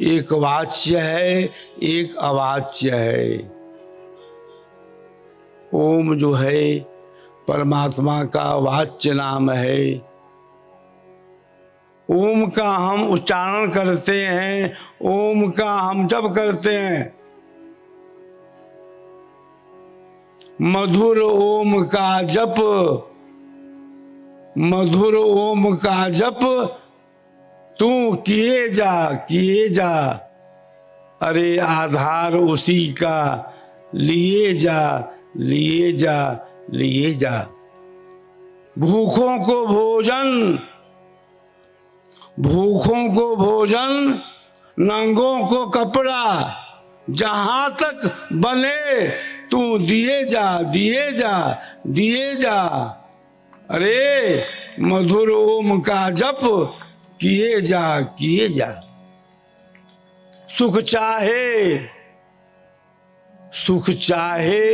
Speaker 2: एक वाच्य है, एक अवाच्य है। ओम जो है परमात्मा का वाच्य नाम है। ओम का हम उच्चारण करते हैं, ओम का हम जप करते हैं। मधुर ओम का जप, मधुर ओम का जप तू किए जा, किए जा। अरे आधार उसी का लिए जा, लिए जा, लिए जा। भूखों को भोजन, भूखों को भोजन, नंगों को कपड़ा, जहां तक बने तू दिए जा, दिए जा, दिए जा। अरे मधुर ओम का जप किए जा, किए जा। सुख चाहे, सुख चाहे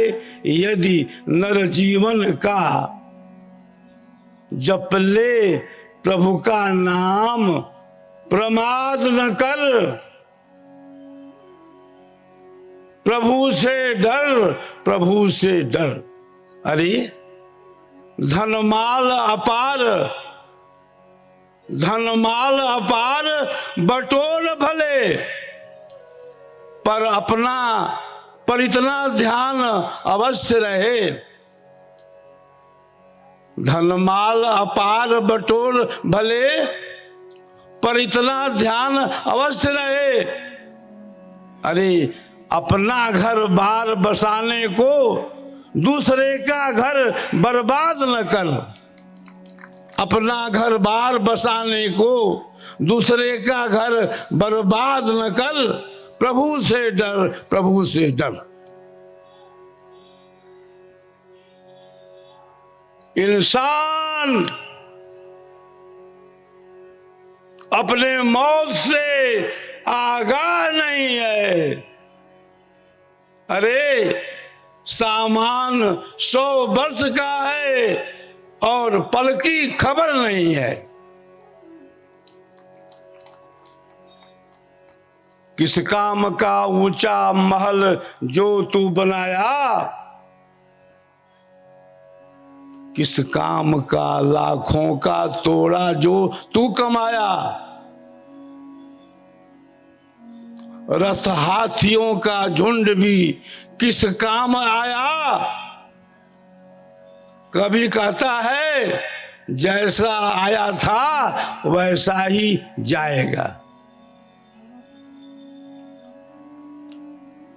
Speaker 2: यदि नर जीवन का, जप ले प्रभु का नाम, प्रमाद न कर। प्रभु से डर, प्रभु से डर। अरे धनमाल अपार, धनमाल अपार बटोर भले, पर अपना पर इतना ध्यान अवश्य रहे। धनमाल अपार बटोर भले, पर इतना ध्यान अवश्य रहे। अरे अपना घर बार बसाने को दूसरे का घर बर्बाद न कर। अपना घर बार बसाने को दूसरे का घर बर्बाद न कर। प्रभु से डर, प्रभु से डर। इंसान अपने मौत से आगाह नहीं है। अरे सामान 100 वर्ष का है और पल की खबर नहीं है। किस काम का ऊंचा महल जो तू बनाया, किस काम का लाखों का तोड़ा जो तू कमाया। रथ हाथियों का झुंड भी किस काम आया। कभी कहता है जैसा आया था वैसा ही जाएगा।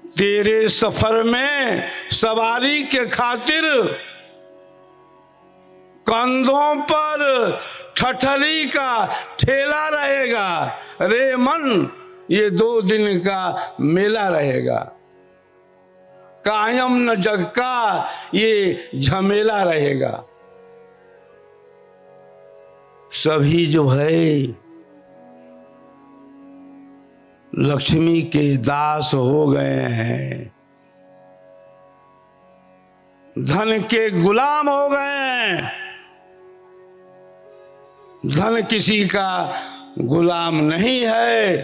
Speaker 2: तेरे सफर में सवारी के खातिर कंधों पर ठठरी का ठेला रहेगा। रे मन ये 2 दिन का मेला रहेगा। कायम न जग का ये झमेला रहेगा। सभी जो है लक्ष्मी के दास हो गए हैं, धन के गुलाम हो गए हैं। धन किसी का गुलाम नहीं है।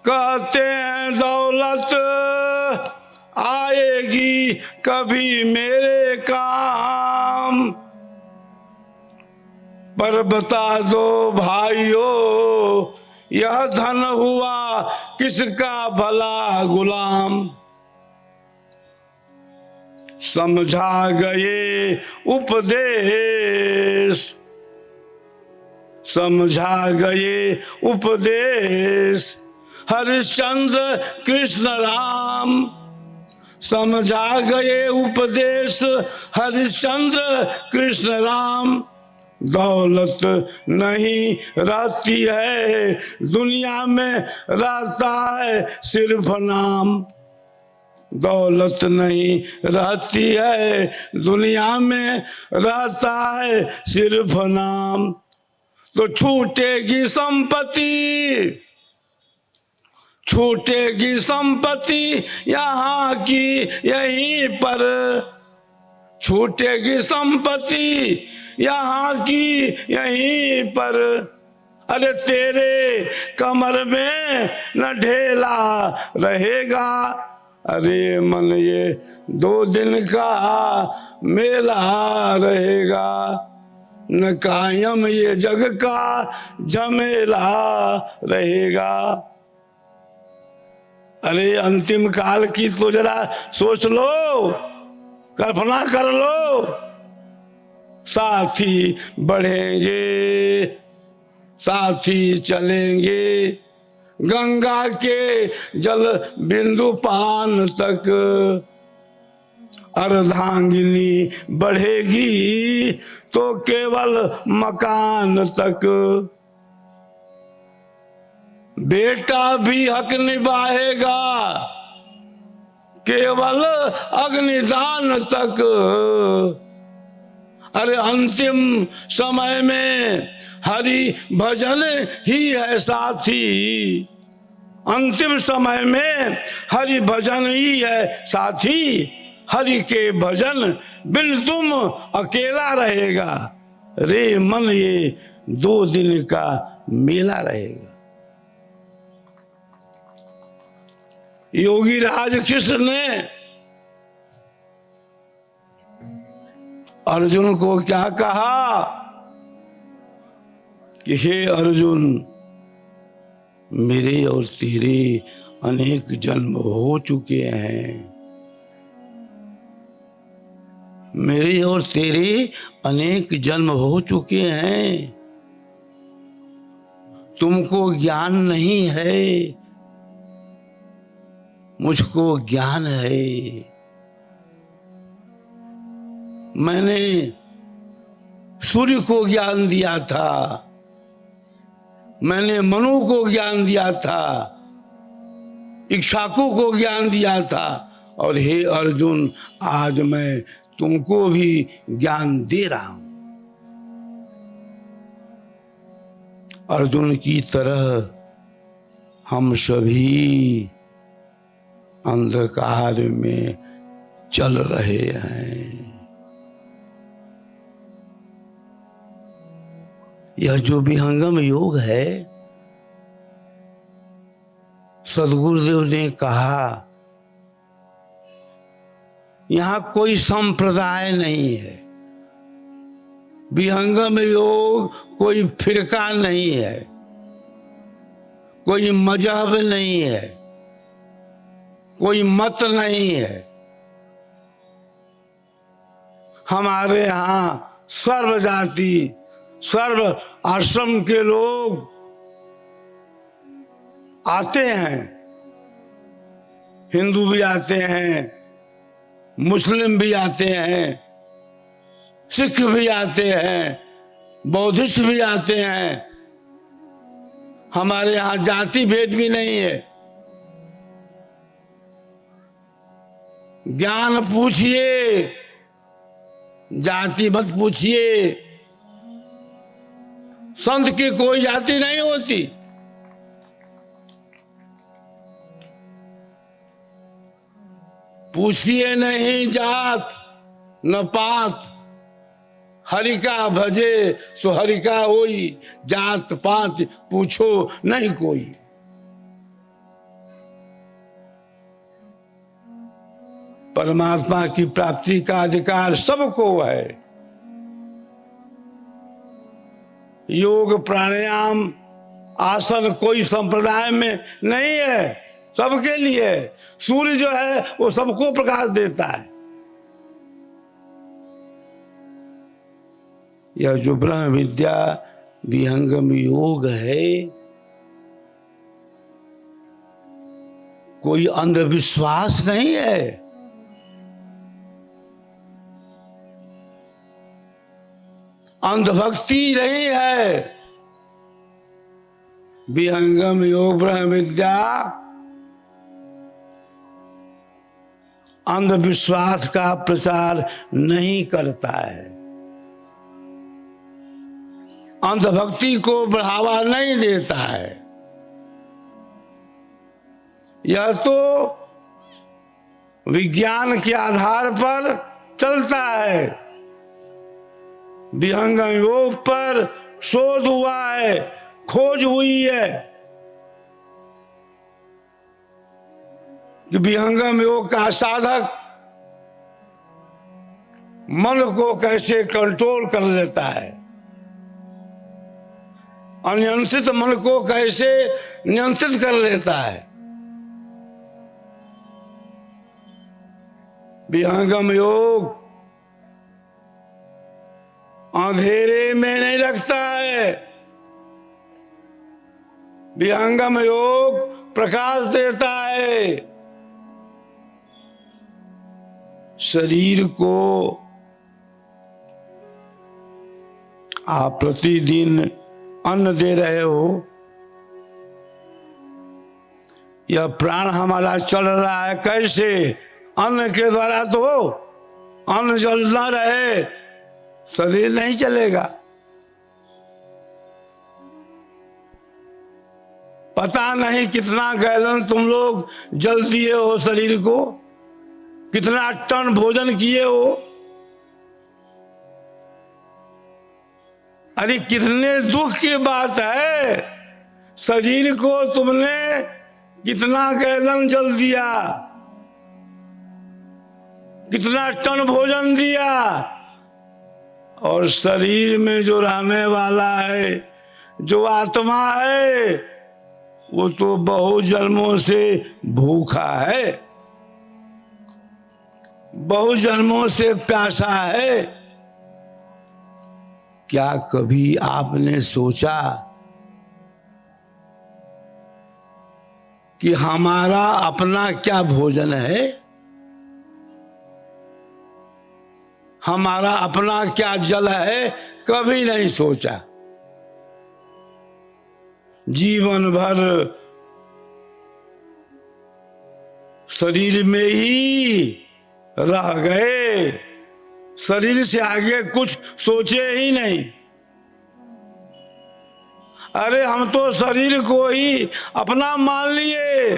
Speaker 2: कहते हैं दौलत आएगी कभी मेरे काम, पर बता दो भाइयों यह धन हुआ किसका भला गुलाम। समझा गए उपदेश, समझा गए उपदेश हरिश्चंद्र कृष्ण राम। समझा गए उपदेश हरिश्चंद्र कृष्ण राम। दौलत नहीं रहती है दुनिया में, रहता है सिर्फ नाम। दौलत नहीं रहती है दुनिया में, रहता है सिर्फ नाम। तो छूटेगी संपत्ति, छूटेगी संपत्ति यहाँ की यहीं पर। छूटेगी संपत्ति यहाँ की यहीं पर। अरे तेरे कमर में न ढेला रहेगा, अरे मन ये 2 दिन का मेला रहेगा, न कायम ये जग का झमेला रहेगा। अरे अंतिम काल की तो जरा सोच लो, कल्पना कर लो। साथी बढ़ेंगे, साथी चलेंगे, गंगा के जल बिंदु पान तक। अर्धांगिनी बढ़ेगी तो केवल मकान तक। बेटा भी हक निभाएगा केवल अग्निदान तक। अरे अंतिम समय में हरि भजन ही है साथी, अंतिम समय में हरि भजन ही है साथी। हरि के भजन बिन तुम अकेला रहेगा, रे मन ये 2 दिन का मेला रहेगा। योगी राज कृष्ण ने अर्जुन को क्या कहा कि हे अर्जुन, मेरे और तेरे अनेक जन्म हो चुके हैं, मेरे और तेरे अनेक जन्म हो चुके हैं। तुमको ज्ञान नहीं है, मुझको ज्ञान है। मैंने सूर्य को ज्ञान दिया था, मैंने मनु को ज्ञान दिया था, इक्ष्वाकु को ज्ञान दिया था, और हे अर्जुन आज मैं तुमको भी ज्ञान दे रहा हूं। अर्जुन की तरह हम सभी अंधकार में चल रहे हैं। यह जो विहंगम योग है, सदगुरुदेव ने कहा यहां कोई संप्रदाय नहीं है। विहंगम योग कोई फिरका नहीं है, कोई मजहब नहीं है, कोई मत नहीं है। हमारे यहां सर्व जाति सर्व आश्रम के लोग आते हैं, हिंदू भी आते हैं, मुस्लिम भी आते हैं, सिख भी आते हैं, बौद्धिस्ट भी आते हैं। हमारे यहां जाति भेद भी नहीं है। ज्ञान पूछिए, जाति मत पूछिए। संत की कोई जाति नहीं होती। पूछिए नहीं जात न पात, हरि का भजे सो हरि का होई, जात पात पूछो नहीं कोई। परमात्मा की प्राप्ति का अधिकार सबको है। योग प्राणायाम आसन कोई संप्रदाय में नहीं है, सबके लिए। सूर्य जो है वो सबको प्रकाश देता है। यह जो ब्रह्म विद्या विहंगम योग है, कोई अंधविश्वास नहीं है। अंधभक्ति नहीं है। विहंगम योग ब्रह्म विद्या अंधविश्वास का प्रचार नहीं करता है, अंधभक्ति को बढ़ावा नहीं देता है। यह तो विज्ञान के आधार पर चलता है। विहंगम योग पर शोध हुआ है, खोज हुई है। कि विहंगम योग का साधक मन को कैसे कंट्रोल कर लेता है, अनियंत्रित मन को कैसे नियंत्रित कर लेता है। विहंगम योग अंधेरे में नहीं रखता है, विहंगम योग प्रकाश देता है। शरीर को आप प्रतिदिन अन्न दे रहे हो, यह प्राण हमारा चल रहा है कैसे? अन्न के द्वारा। तो अन्न जल न रहे शरीर नहीं चलेगा। पता नहीं कितना गैलन तुम लोग जल दिए हो शरीर को, कितना टन भोजन किए हो। अरे कितने दुख की बात है, शरीर को तुमने कितना गैलन जल दिया, कितना टन भोजन दिया, और शरीर में जो रहने वाला है, जो आत्मा है, वो तो बहुत जन्मों से भूखा है, बहुत जन्मों से प्यासा है। क्या कभी आपने सोचा कि हमारा अपना क्या भोजन है, हमारा अपना क्या जल है? कभी नहीं सोचा। जीवन भर शरीर में ही रह गए, शरीर से आगे कुछ सोचे ही नहीं। अरे हम तो शरीर को ही अपना मान लिए,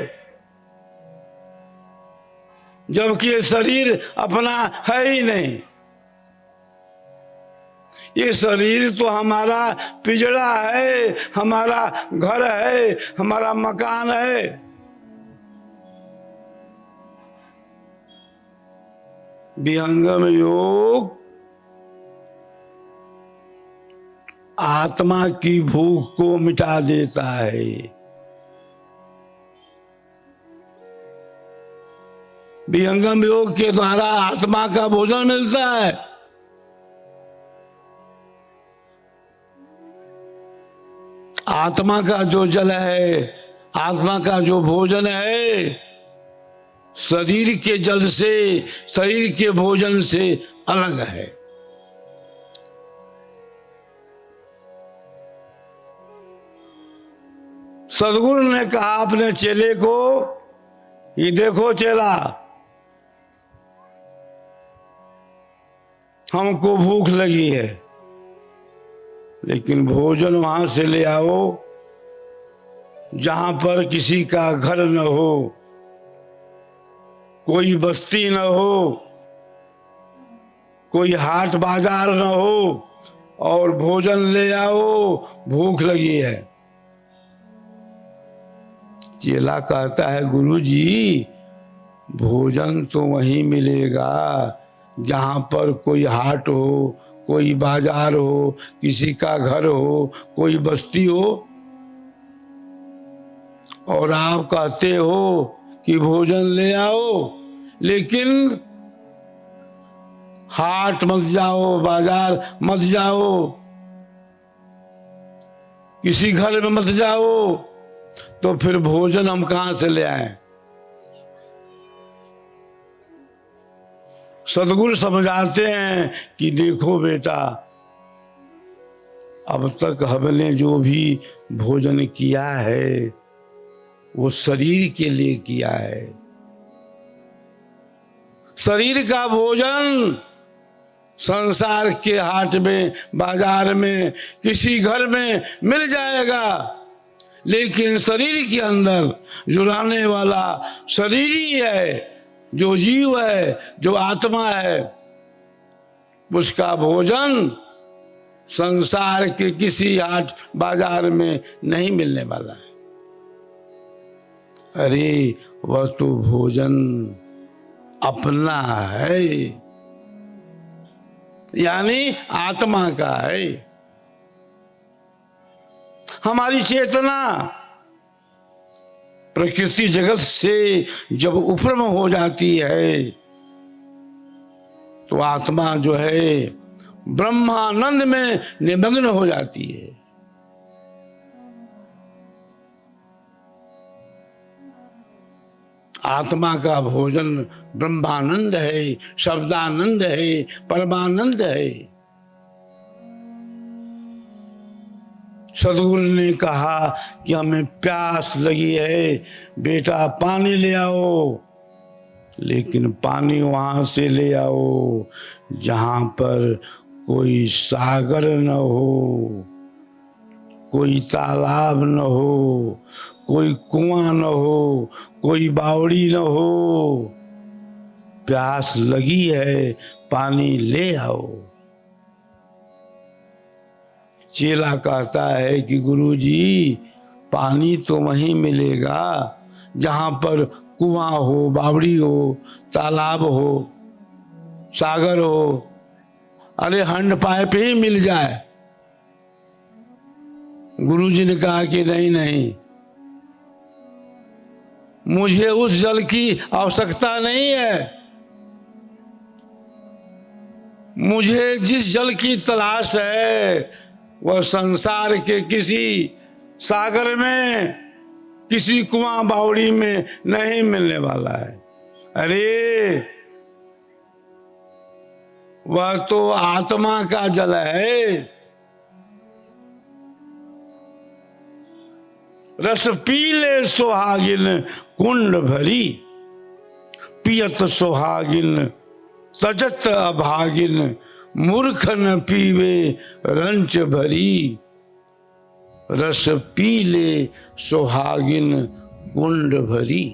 Speaker 2: जबकि ये शरीर अपना है ही नहीं। ये शरीर तो हमारा पिंजड़ा है, हमारा घर है, हमारा मकान है। विहंगम योग आत्मा की भूख को मिटा देता है। विहंगम योग के द्वारा आत्मा का भोजन मिलता है। आत्मा का जो जल है, आत्मा का जो भोजन है, शरीर के जल से, शरीर के भोजन से अलग है। सदगुरु ने कहा अपने चेले को, ये देखो चेला, हमको भूख लगी है, लेकिन भोजन वहां से ले आओ जहां पर किसी का घर न हो, कोई बस्ती न हो, कोई हाट बाजार न हो, और भोजन ले आओ, भूख लगी है। चेला कहता है, गुरुजी भोजन तो वहीं मिलेगा जहां पर कोई हाट हो, कोई बाजार हो, किसी का घर हो, कोई बस्ती हो, और आप कहते हो कि भोजन ले आओ, लेकिन हाट मत जाओ, बाजार मत जाओ, किसी घर में मत जाओ, तो फिर भोजन हम कहां से ले आए? सदगुरु समझाते हैं कि देखो बेटा, अब तक हमने जो भी भोजन किया है वो शरीर के लिए किया है। शरीर का भोजन संसार के हाट में, बाजार में, किसी घर में मिल जाएगा, लेकिन शरीर के अंदर जो रहने वाला शरीर ही है, जो जीव है, जो आत्मा है, उसका भोजन संसार के किसी हाट बाजार में नहीं मिलने वाला है। अरे वह तो भोजन अपना है, यानी आत्मा का है। हमारी चेतना प्रकृति जगत से जब उपरम हो जाती है तो आत्मा जो है ब्रह्मानंद में निमग्न हो जाती है। आत्मा का भोजन ब्रह्मानंद है, शब्दानंद है, परमानंद है। सदगुरु ने कहा कि हमें प्यास लगी है, बेटा पानी ले आओ, लेकिन पानी वहां से ले आओ जहां पर कोई सागर न हो, कोई तालाब न हो, कोई कुआं न हो, कोई बावड़ी न हो। प्यास लगी है, पानी ले आओ। चेला कहता है कि गुरुजी पानी तो वहीं मिलेगा जहां पर कुआं हो, बावड़ी हो, तालाब हो, सागर हो। अरे हैंड पाइप ही मिल जाए। गुरुजी ने कहा कि नहीं नहीं, मुझे उस जल की आवश्यकता नहीं है। मुझे जिस जल की तलाश है वह संसार के किसी सागर में, किसी कुआं बावड़ी में नहीं मिलने वाला है। अरे वह तो आत्मा का जल है। रस पीले सुहागिन कुंड भरी, पियत सुहागिन सजत अभागिन, मूर्ख न पीवे रंच भरी। रस पीले सुहागिन कुंड भरी।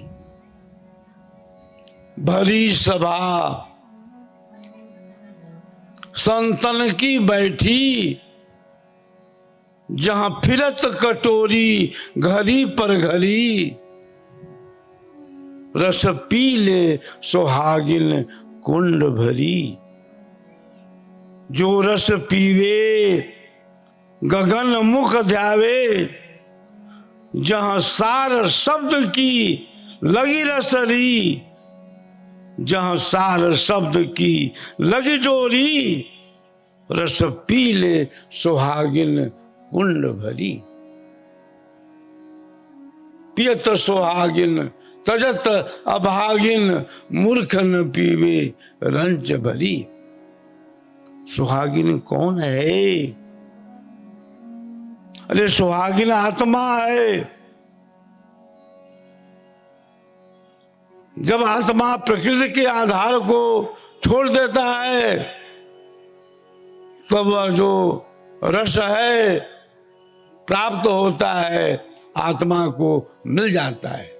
Speaker 2: भरी सभा संतन की बैठी, जहां फिरत कटोरी घड़ी पर घड़ी। रस पीले सुहागिन कुंड भरी। जो रस पीवे गगन मुख ध्यावे, जहां सार शब्द की लगी रसरी। जहां सार शब्द की लगी डोरी। रस पीले सुहागिन कुंड भरी। पियत सुहागिन तजत अभागिन, मूर्ख न पीवे रंच भरी। सुहागिन कौन है? अरे सुहागिन आत्मा है। जब आत्मा प्रकृति के आधार को छोड़ देता है तब वह जो रस है प्राप्त होता है, आत्मा को मिल जाता है।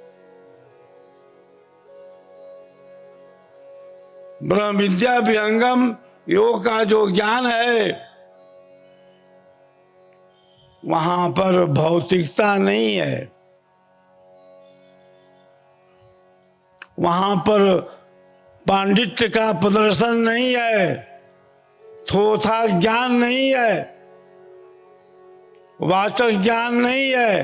Speaker 2: ब्रह्म विद्या विहंगम योग का जो ज्ञान है वहां पर भौतिकता नहीं है। वहां पर पांडित्य का प्रदर्शन नहीं है, थोथा ज्ञान नहीं है, वाचक ज्ञान नहीं है।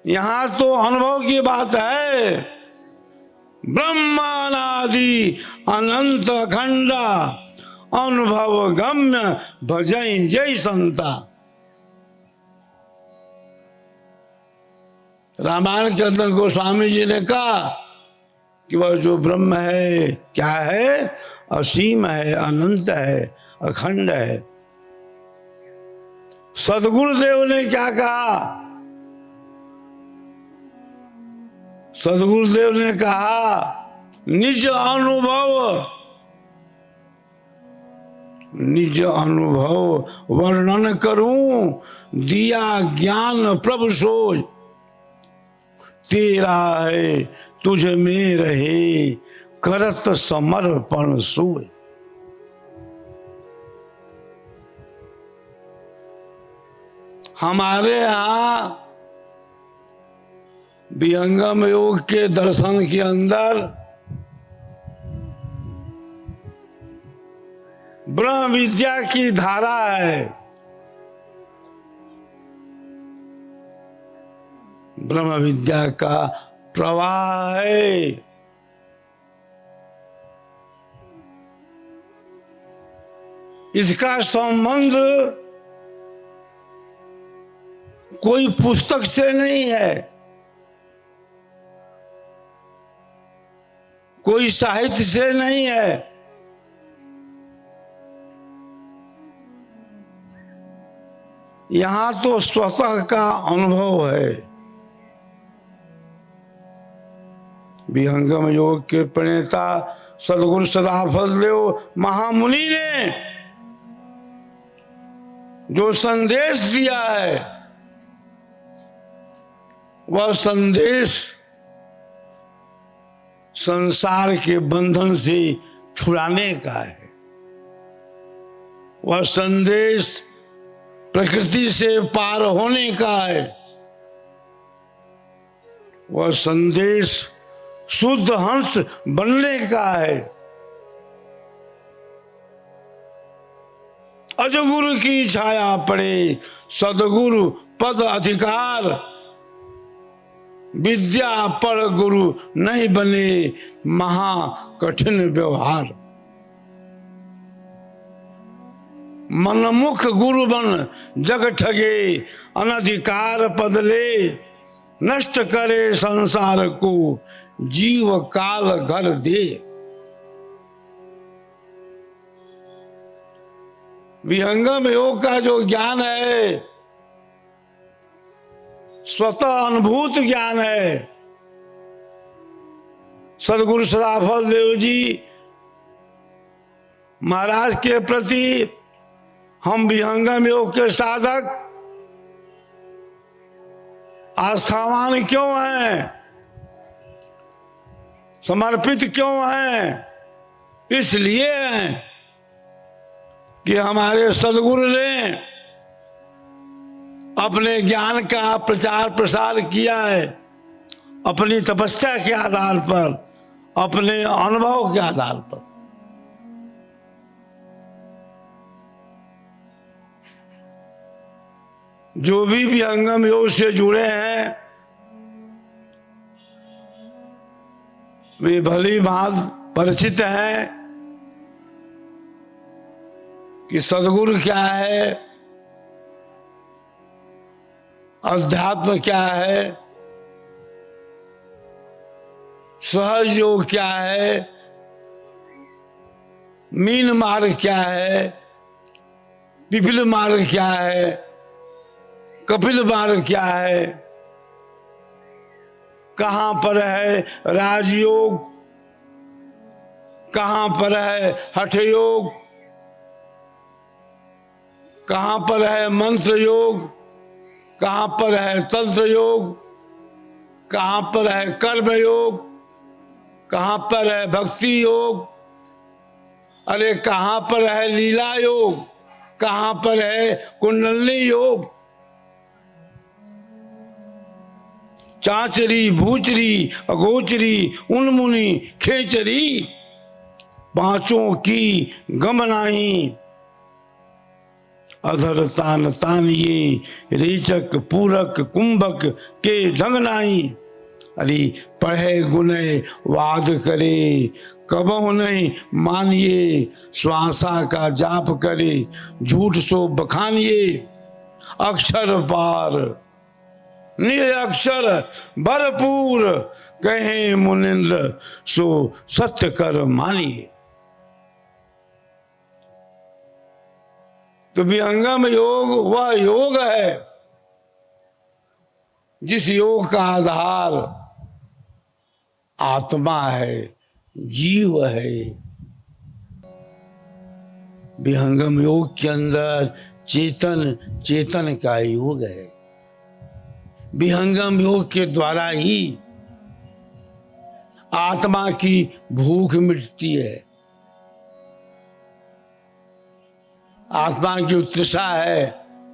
Speaker 2: यहां तो अनुभव की बात है। ब्रह्मानादि अनंत अखंडा, अनुभव गम्य भजई जय संता। रामायण के अंदर गोस्वामी जी ने कहा कि वह जो ब्रह्म है क्या है? असीम है, अनंत है, अखंड है। सदगुरुदेव ने क्या कहा? सदगुरुदेव ने कहा निज अनुभव वर्णन करूं, दिया ज्ञान प्रभु सोय। तेरा है तुझ में रहे, करत समर्पण सोय। हमारे यहाँ विहंगम योग के दर्शन के अंदर ब्रह्म विद्या की धारा है। ब्रह्म विद्या का प्रवाह है। इसका संबंध कोई पुस्तक से नहीं है, कोई साहित्य से नहीं है, यहां तो स्वतः का अनुभव है। विहंगम योग के प्रणेता सदगुरु सदाफलदेव महामुनि ने जो संदेश दिया है, वह संदेश संसार के बंधन से छुड़ाने का है। वह संदेश प्रकृति से पार होने का है। वह संदेश शुद्ध हंस बनने का है। अजगुरु की छाया पड़े सदगुरु पद अधिकार, विद्या पर गुरु नहीं बने महा कठिन व्यवहार। मनमुख गुरु बन जग ठगे अनधिकार पद ले, नष्ट करे संसार को जीव काल घर दे। विहंगम योग का जो ज्ञान है स्वतः अनुभूत ज्ञान है। सदगुरु सदाफलदेव जी महाराज के प्रति हम विहंगम योग के साधक आस्थावान क्यों हैं, समर्पित क्यों हैं? इसलिए हैं कि हमारे सदगुरु ने अपने ज्ञान का प्रचार प्रसार किया है, अपनी तपस्या के आधार पर, अपने अनुभव के आधार पर। जो भी विहंगम योग से जुड़े हैं वे भली भांति परिचित हैं कि सदगुरु क्या है, अध्यात्म क्या है, सहज योग क्या है, मीन मार्ग क्या है, पिपल मार्ग क्या है, कपिल मार्ग क्या है, कहां पर है राजयोग, कहां पर है हठ योग, कहां पर है मंत्र योग, कहां पर है तंत्र योग, कहां पर है कर्म योग, कहां पर है भक्ति योग, अरे कहां पर है लीला योग, कहां पर है कुंडलनी योग। चाचरी भूचरी अगोचरी उन्मुनी खेचरी, पांचों की गम नाही, अधर तान तानिए रेचक पूरक कुंभक के ढंग नाही। अरे पढ़े गुने वाद करे कबहु नहीं मानिए, श्वासा का जाप करे झूठ सो बखानिए। अक्षर पार निरक्षर भरपूर, कहे मुनिंद्र सो सत्य कर मानिए। तो विहंगम योग वह योग है जिस योग का आधार आत्मा है, जीव है। विहंगम योग के अंदर चेतन का योग है। विहंगम योग के द्वारा ही आत्मा की भूख मिटती है, आत्मा की उत्तृष्टा है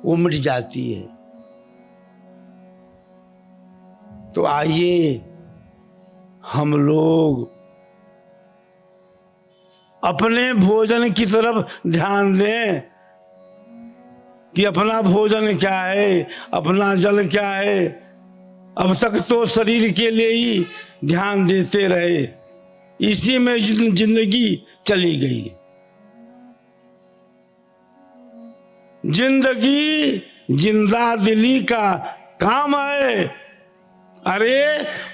Speaker 2: वो मिट जाती है। तो आइए हम लोग अपने भोजन की तरफ ध्यान दें कि अपना भोजन क्या है, अपना जल क्या है। अब तक तो शरीर के लिए ही ध्यान देते रहे, इसी में जिंदगी चली गई। जिंदगी जिंदा दिली का काम है। अरे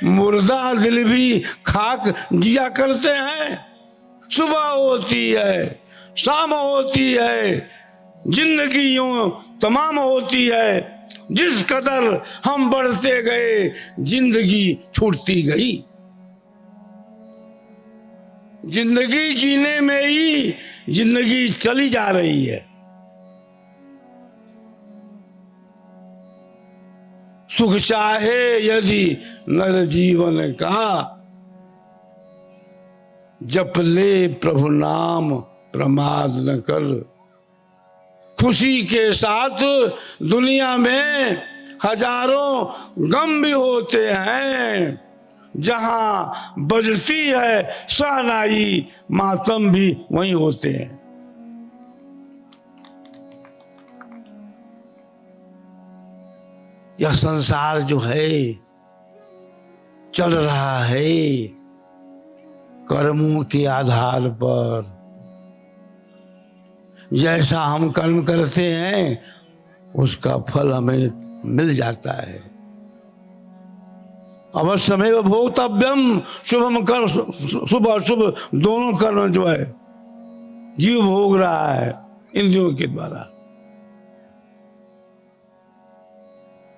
Speaker 2: मुर्दा दिल भी खाक जिया करते हैं। सुबह होती है, शाम होती है, जिंदगी यूं तमाम होती है। जिस कदर हम बढ़ते गए जिंदगी छूटती गई। जिंदगी जीने में ही जिंदगी चली जा रही है। सुख चाहे यदि नर जीवन का, जप ले प्रभु नाम प्रमाद न कर। खुशी के साथ दुनिया में हजारों गम भी होते हैं। जहां बजती है शहनाई, मातम भी वहीं होते हैं। यह संसार जो है चल रहा है कर्मों के आधार पर। जैसा हम कर्म करते हैं उसका फल हमें मिल जाता है। अवश्यमेव भोक्तव्यम शुभम कर्म, शुभ अशुभ दोनों कर्म जो है जीव भोग रहा है इंद्रियों के द्वारा।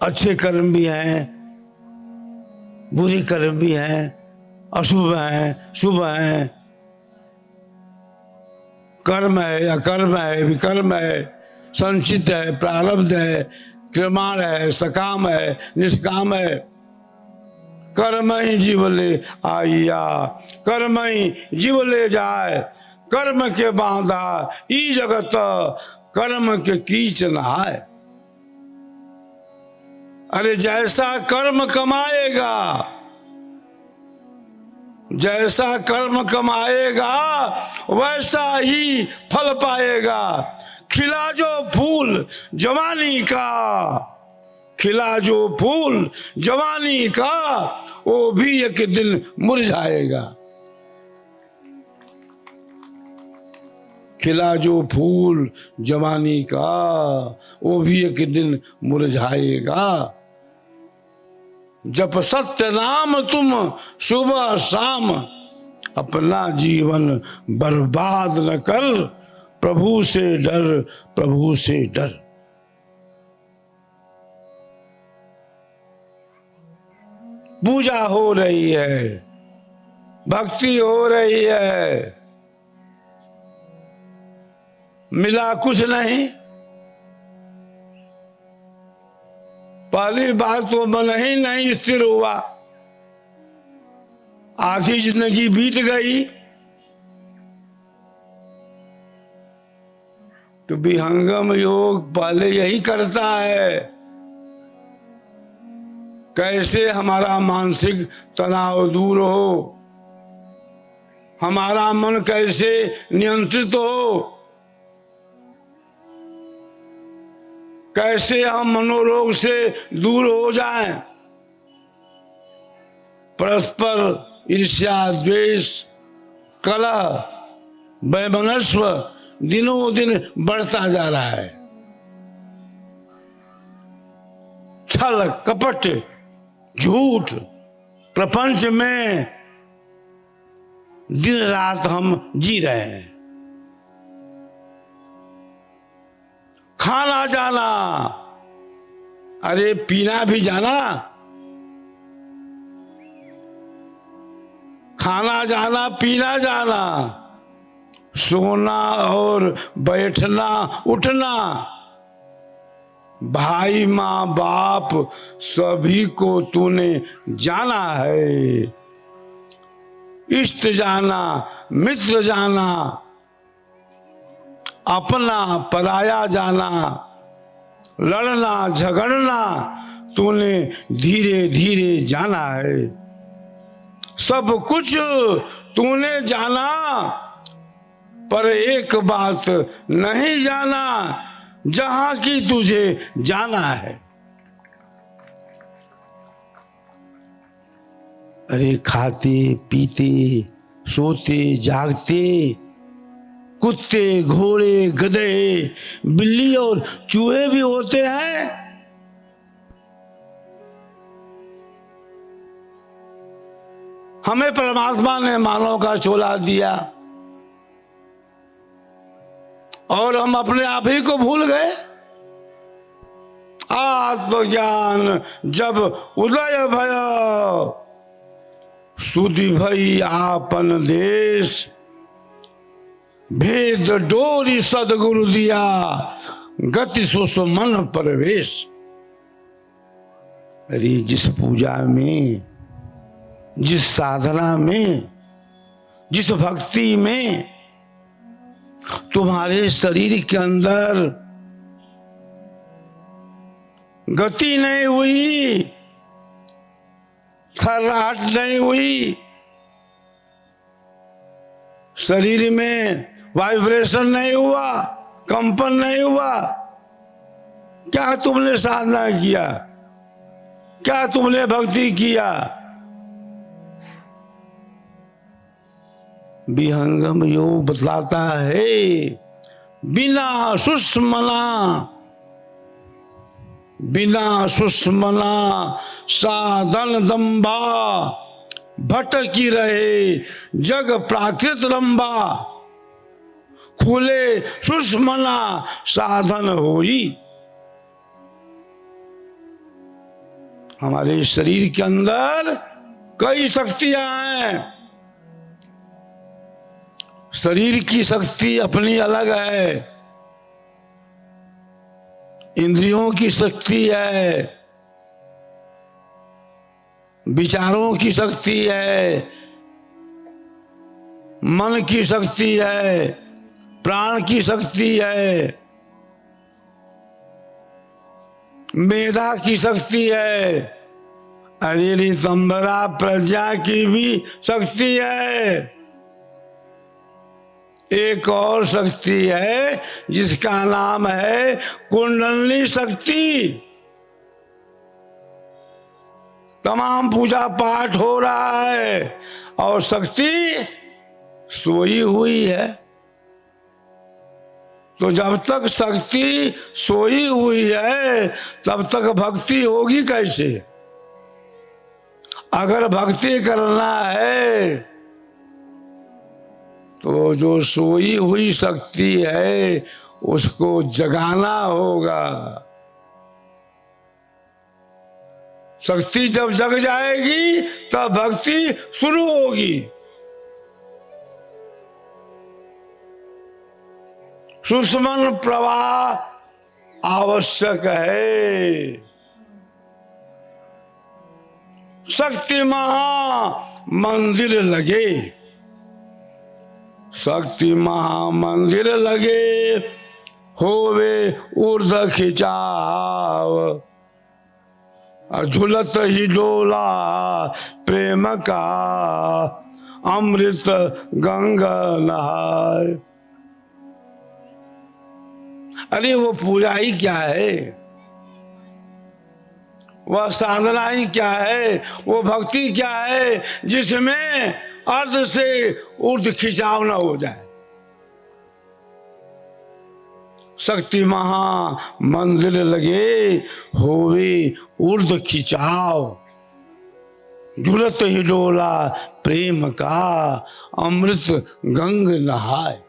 Speaker 2: अच्छे कर्म भी हैं, बुरे कर्म भी हैं, अशुभ हैं, शुभ हैं। कर्म है, अकर्म है, विकर्म है, संचित है, प्रारब्ध है, क्रियमाण है, सकाम है, निष्काम है। कर्म ही जीव ले आइया, कर्म ही जीव ले जाए। कर्म के बांधा ई जगत, कर्म के कीच नहाए। अरे जैसा कर्म कमाएगा, जैसा कर्म कमाएगा वैसा ही फल पाएगा। खिला जो फूल जवानी का, खिला जो फूल जवानी का, वो भी एक दिन मुरझाएगा। खिला जो फूल जवानी का, वो भी एक दिन मुरझाएगा। जप सत्य नाम तुम सुबह शाम, अपना जीवन बर्बाद न कर। प्रभु से डर, प्रभु से डर। पूजा हो रही है, भक्ति हो रही है, मिला कुछ नहीं। पहली बात तो मन ही नहीं स्थिर हुआ। आधी जिंदगी बीत गई तो विहंगम योग पहले यही करता है, कैसे हमारा मानसिक तनाव दूर हो, हमारा मन कैसे नियंत्रित हो, कैसे हम मनोरोग से दूर हो जाएं। परस्पर ईर्ष्या, द्वेष, कलह, वैमनस्व दिनों दिन बढ़ता जा रहा है। छल कपट झूठ प्रपंच में दिन रात हम जी रहे हैं। खाना जाना, अरे पीना भी जाना। खाना जाना, पीना जाना, सोना और बैठना उठना, भाई माँ बाप सभी को तूने जाना है। इष्ट जाना, मित्र जाना, अपना पराया जाना, लड़ना झगड़ना तूने धीरे धीरे जाना है। सब कुछ तूने जाना, पर एक बात नहीं जाना, जहां की तुझे जाना है। अरे खाते पीते सोते जागते कुत्ते घोड़े गधे बिल्ली और चूहे भी होते हैं। हमें परमात्मा ने मानव का चोला दिया और हम अपने आप ही को भूल गए। आत्मज्ञान जब उदय भयो, सुधि भई आपन देश, भेद डोरी सदगुरु दिया, गति सुसमन प्रवेश। अरे जिस पूजा में, जिस साधना में, जिस भक्ति में तुम्हारे शरीर के अंदर गति नहीं हुई, थर्राहट नहीं हुई, शरीर में वाइब्रेशन नहीं हुआ, कंपन नहीं हुआ, क्या तुमने साधना किया? क्या तुमने भक्ति किया? विहंगम योग बतलाता है, बिना सुषमना, बिना सुषमना साधन दंबा, भटकी रहे जग प्राकृत लंबा, खुले सुषमना साधन होई। हमारे शरीर के अंदर कई शक्तियां हैं। शरीर की शक्ति अपनी अलग है, इंद्रियों की शक्ति है, विचारों की शक्ति है, मन की शक्ति है, प्राण की शक्ति है, मेधा की शक्ति है, अरे ऋतंबरा प्रज्ञा की भी शक्ति है। एक और शक्ति है जिसका नाम है कुंडलिनी शक्ति। तमाम पूजा पाठ हो रहा है और शक्ति सोई हुई है। तो जब तक शक्ति सोई हुई है तब तक भक्ति होगी कैसे? अगर भक्ति करना है तो जो सोई हुई शक्ति है उसको जगाना होगा। शक्ति जब जग जाएगी तब भक्ति शुरू होगी। सुषमन प्रवाह आवश्यक है। शक्ति महा मंदिर लगे, शक्ति महा मंदिर लगे, होवे ऊर्ध खिंचाव, झुलत ही डोला प्रेम का, अमृत गंगा नहाय। अरे वो पूजा ही क्या है, वह साधना ही क्या है, वो भक्ति क्या है जिसमें अर्ध से ऊर्ध्व खिंचाव न हो जाए। शक्ति महा मंदिर लगे, होवे ऊर्ध्व खिंचाव, झुलत ही डोला प्रेम का, अमृत गंग नहाय।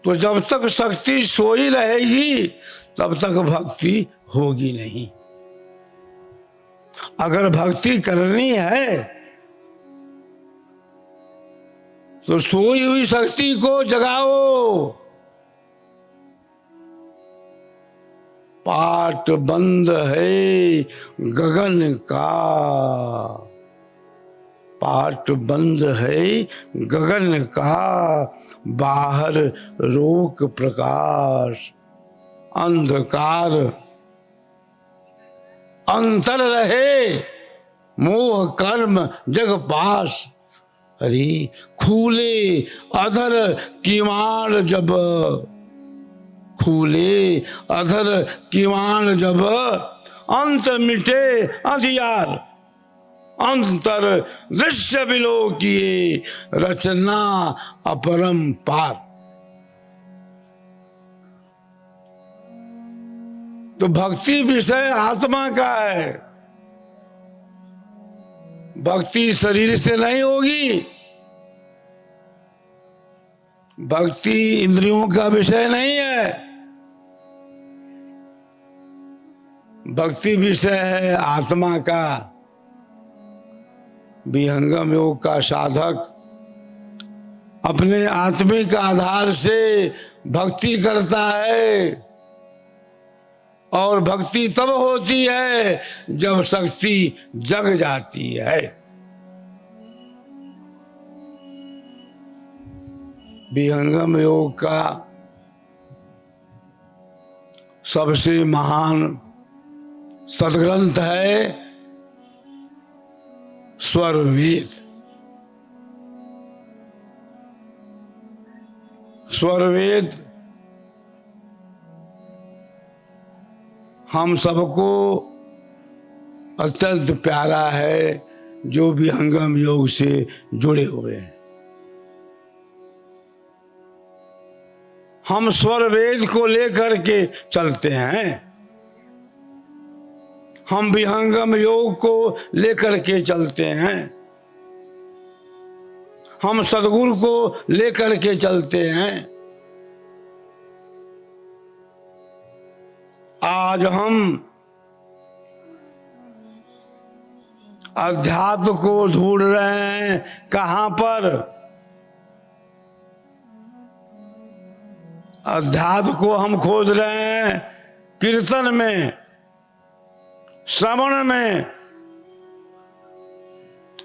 Speaker 2: तो जब तक शक्ति सोई रहेगी तब तक भक्ति होगी नहीं। अगर भक्ति करनी है तो सोई हुई शक्ति को जगाओ। पाट बंद है गगन का, पाट बंद है गगन का, बाहर रोक प्रकाश, अंधकार अंतर रहे, मोह कर्म जग पास। अरे खूले अधर किवाड़ जब, खूले अधर किवाड़ जब, अंत मिटे अंधियार, अंतर दृश्य बिलो किए, रचना अपरंपार। तो भक्ति विषय आत्मा का है, भक्ति शरीर से नहीं होगी, भक्ति इंद्रियों का विषय नहीं है, भक्ति विषय है आत्मा का। विहंगम योग का साधक अपने आत्मिक आधार से भक्ति करता है, और भक्ति तब होती है जब शक्ति जग जाती है। विहंगम योग का सबसे महान सदग्रंथ है स्वरवेद। स्वरवेद हम सबको अत्यंत प्यारा है जो विहंगम योग से जुड़े हुए हैं। हम स्वरवेद को लेकर के चलते हैं, हम विहंगम योग को लेकर के चलते हैं, हम सद्गुरु को लेकर के चलते हैं। आज हम अध्यात्म को ढूंढ रहे हैं, कहां पर? अध्यात्म को हम खोज रहे हैं कीर्तन में, श्रवण में,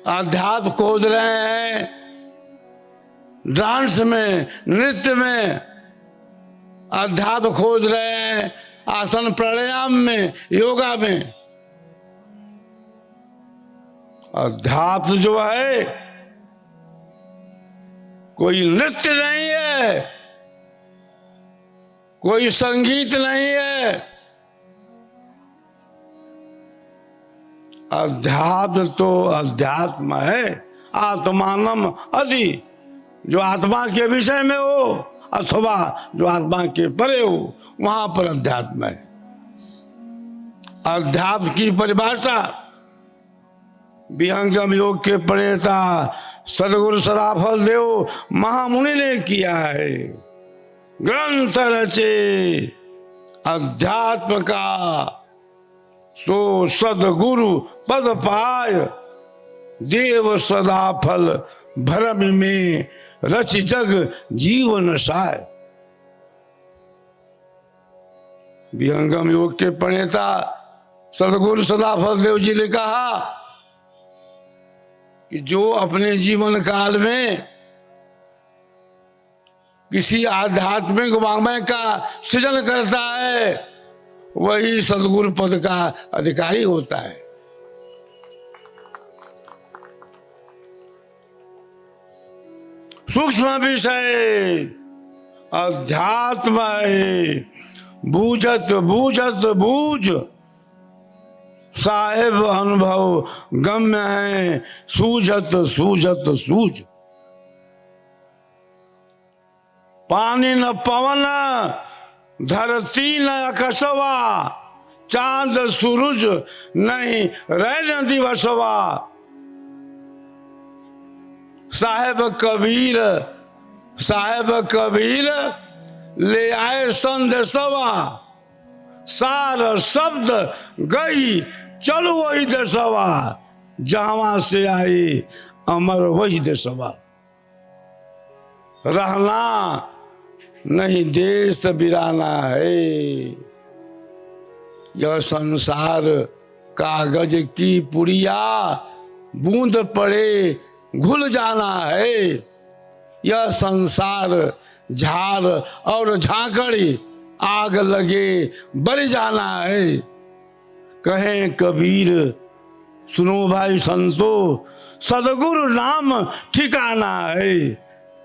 Speaker 2: अध्यात्म खोज रहे हैं डांस में, नृत्य में, अध्यात्म खोज रहे हैं आसन प्राणायाम में, योगा में। अध्यात्म जो है कोई नृत्य नहीं है, कोई संगीत नहीं है। अध्यात्म तो अध्यात्म है, आत्मानम अधि, जो आत्मा के विषय में हो अथवा जो आत्मा के परे हो, वहां पर अध्यात्म है। अध्यात्म की परिभाषा विहंगम योग के प्रणेता सदगुरु सदाफल देव महामुनि ने किया है। ग्रंथ रचे अध्यात्म का, सो सदगुरु पद पाय, देव सदाफल भरम में रच जग जीवन साय। विहंगम योग के प्रणेता सदगुरु सदाफल देव जी ने कहा कि जो अपने जीवन काल में किसी आध्यात्मिक वाङ्मय का सृजन करता है वही सदगुरु पद का अधिकारी होता है। सूक्ष्म विषय अध्यात्म है, बूझत बूझत बूझ, साहेब अनुभव गम्य है, सूझत सूझत सूझ। पानी न पवन, धरती न आकाशवा, चांद सूरज नहीं रैन दिवसवा। साहेब कबीर ले आए संदेशवा, सार शब्द गई चलो वही देशवा, जहां से आई अमर वही देशवा। रहना नहीं देश बिराना है, यह संसार कागज की पुड़िया, बूंद पड़े घुल जाना है। यह संसार झार और झांकड़ी आग लगे बर जाना है। कहें कबीर सुनो भाई संतो, सदगुरु नाम ठिकाना है,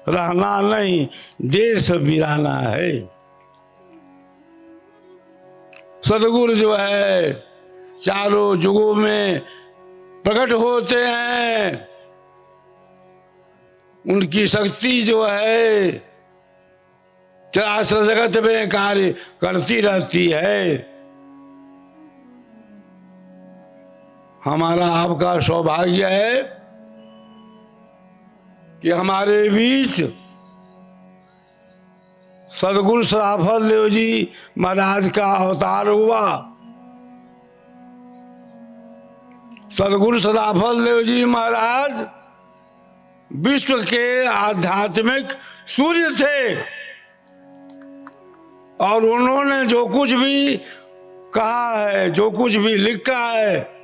Speaker 2: रहना नहीं देश बिराना है। सदगुरु जो है चारों युगों में प्रकट होते हैं, उनकी शक्ति जो है चराचर जगत में कार्य करती रहती है। हमारा आपका सौभाग्य है कि हमारे बीच सदगुरु सदाफल देव जी महाराज का अवतार हुआ। सदगुरु सदाफल देव जी महाराज विश्व के आध्यात्मिक सूर्य थे और उन्होंने जो कुछ भी कहा है, जो कुछ भी लिखा है,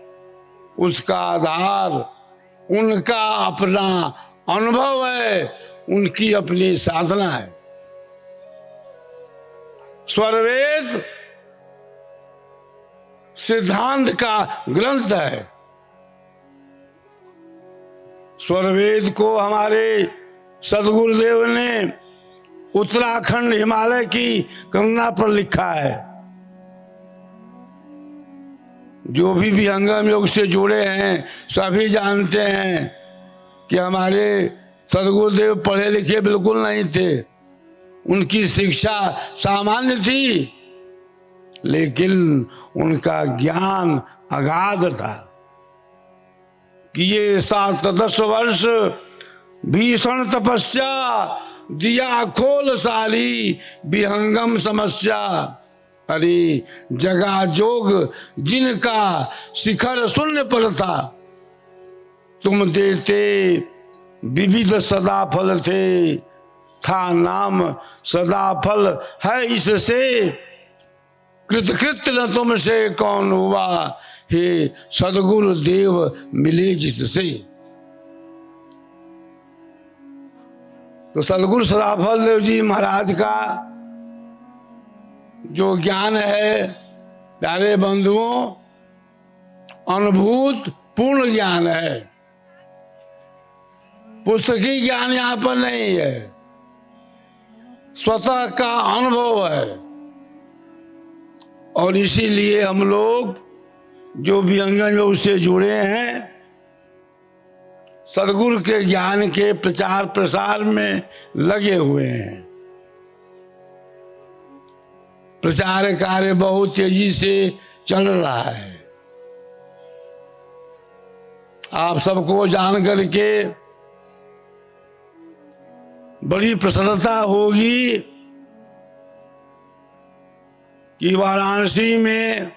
Speaker 2: उसका आधार उनका अपना अनुभव है, उनकी अपनी साधना है। स्वरवेद सिद्धांत का ग्रंथ है। स्वरवेद को हमारे सदगुरुदेव ने उत्तराखंड हिमालय की कन्या पर लिखा है। जो भी विहंगम योग से जुड़े हैं सभी जानते हैं कि हमारे सदगुरुदेव पढ़े लिखे बिल्कुल नहीं थे। उनकी शिक्षा सामान्य थी, लेकिन उनका ज्ञान अगाध था। कि ये 7-10 वर्ष भीषण तपस्या दिया खोल सारी विहंगम समस्या। अरे जगा जोग जिनका शिखर शून्य पर था, तुम देते विविध सदा फल थे, था नाम सदा फल है इससे, कृतकृत्य न तुमसे कौन हुआ, हे सदगुरु देव मिले जिससे। तो सदगुरु सदाफल देव जी महाराज का जो ज्ञान है प्यारे बंधुओं, अनुभूत पूर्ण ज्ञान है। पुस्तकी ज्ञान यहां पर नहीं है, स्वतः का अनुभव है। और इसीलिए हम लोग जो विहंगम योग से जुड़े हैं, सदगुरु के ज्ञान के प्रचार प्रसार में लगे हुए हैं। प्रचार कार्य बहुत तेजी से चल रहा है। आप सबको जान करके बड़ी प्रसन्नता होगी कि वाराणसी में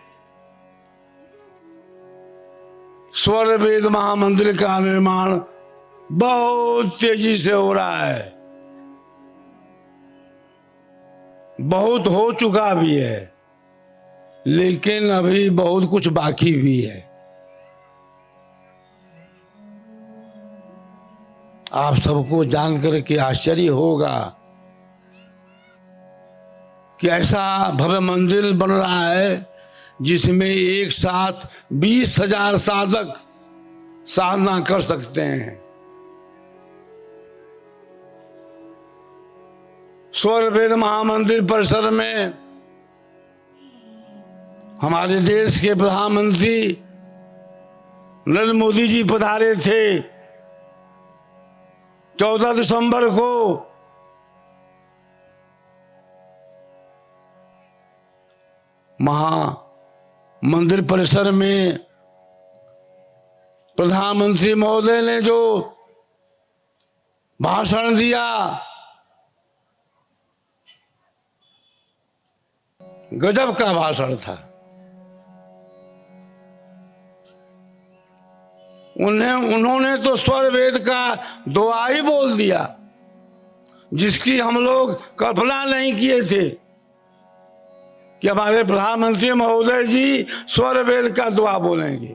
Speaker 2: स्वर वेद महामंदिर का निर्माण बहुत तेजी से हो रहा है। बहुत हो चुका भी है, लेकिन अभी बहुत कुछ बाकी भी है। आप सबको जानकर के आश्चर्य होगा कि ऐसा भव्य मंदिर बन रहा है जिसमें एक साथ 20,000 साधक साधना कर सकते हैं। स्वर वेद महामंदिर परिसर में हमारे देश के प्रधानमंत्री नरेंद्र मोदी जी पधारे थे 14 दिसंबर को। मंदिर परिसर में प्रधानमंत्री महोदय ने जो भाषण दिया, गजब का भाषण था। उन्होंने तो स्वर वेद का दुआ ही बोल दिया, जिसकी हम लोग कल्पना नहीं किए थे कि हमारे प्रधानमंत्री महोदय जी स्वर वेद का दुआ बोलेंगे।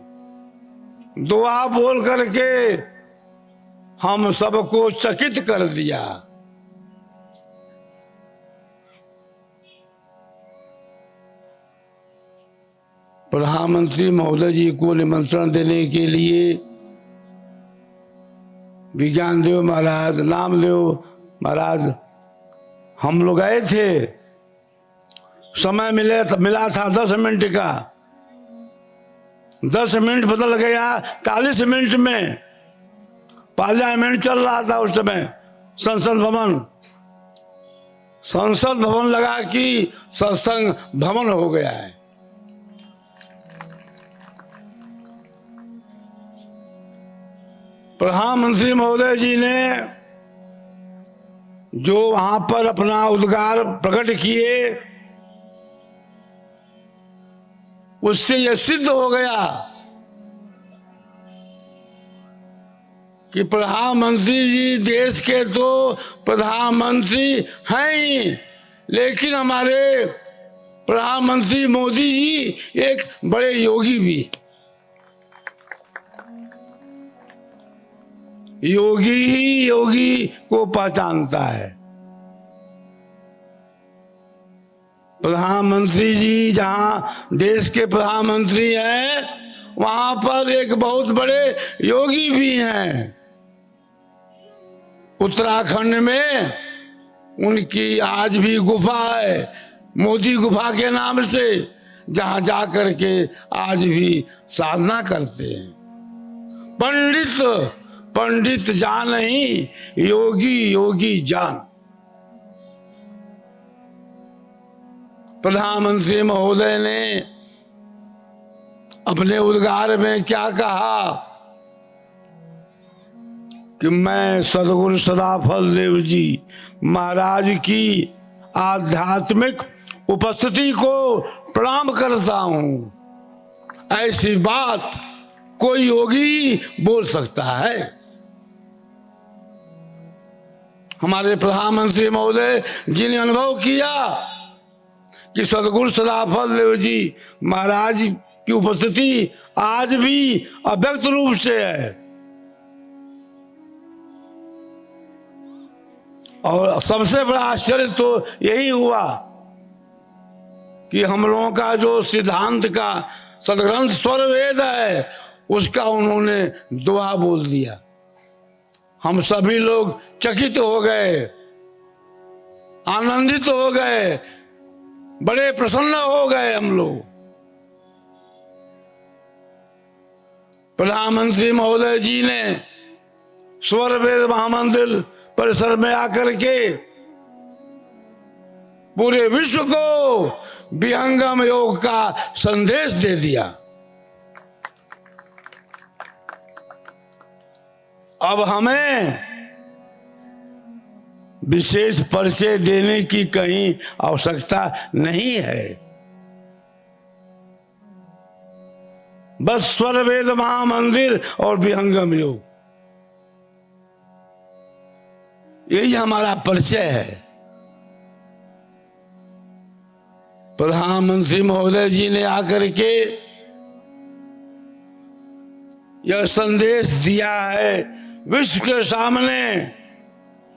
Speaker 2: दुआ बोल करके हम सबको चकित कर दिया। प्रधानमंत्री महोदय जी को निमंत्रण देने के लिए विज्ञान देव महाराज, नामदेव महाराज, हम लोग गए थे। समय मिला था 10 मिनट का। 10 मिनट बदल गया 40 मिनट में। पार्लियामेंट चल रहा था उस समय। संसद भवन लगा कि सत्संग भवन हो गया है। प्रधानमंत्री महोदय जी ने जो वहां पर अपना उद्गार प्रकट किए, उससे यह सिद्ध हो गया कि प्रधानमंत्री जी देश के तो प्रधानमंत्री हैं ही, लेकिन हमारे प्रधानमंत्री मोदी जी एक बड़े योगी भी। योगी ही योगी को पहचानता है। प्रधानमंत्री जी जहां देश के प्रधानमंत्री हैं, वहां पर एक बहुत बड़े योगी भी हैं। उत्तराखंड में उनकी आज भी गुफा है, मोदी गुफा के नाम से, जहां जाकर के आज भी साधना करते हैं। पंडित पंडित जान ही, योगी योगी जान। प्रधानमंत्री महोदय ने अपने उद्गार में क्या कहा कि मैं सदगुरु सदाफल देव जी महाराज की आध्यात्मिक उपस्थिति को प्रणाम करता हूं। ऐसी बात कोई योगी बोल सकता है? हमारे प्रधानमंत्री महोदय जी ने अनुभव किया कि सदगुरु सदाफल देव जी महाराज की उपस्थिति आज भी अव्यक्त रूप से है। और सबसे बड़ा आश्चर्य तो यही हुआ कि हम लोगों का जो सिद्धांत का सदग्रंथ स्वर वेद है, उसका उन्होंने दोहा बोल दिया। हम सभी लोग चकित हो गए, आनंदित हो गए, बड़े प्रसन्न हो गए हम लोग। प्रधानमंत्री महोदय जी ने स्वर वेद महामंदिर परिसर में आकर के पूरे विश्व को विहंगम योग का संदेश दे दिया। अब हमें विशेष परिचय देने की कहीं आवश्यकता नहीं है। बस स्वर वेद महामंदिर और विहंगम योग, यही हमारा परिचय है। प्रधानमंत्री महोदय जी ने आकर के यह संदेश दिया है विश्व के सामने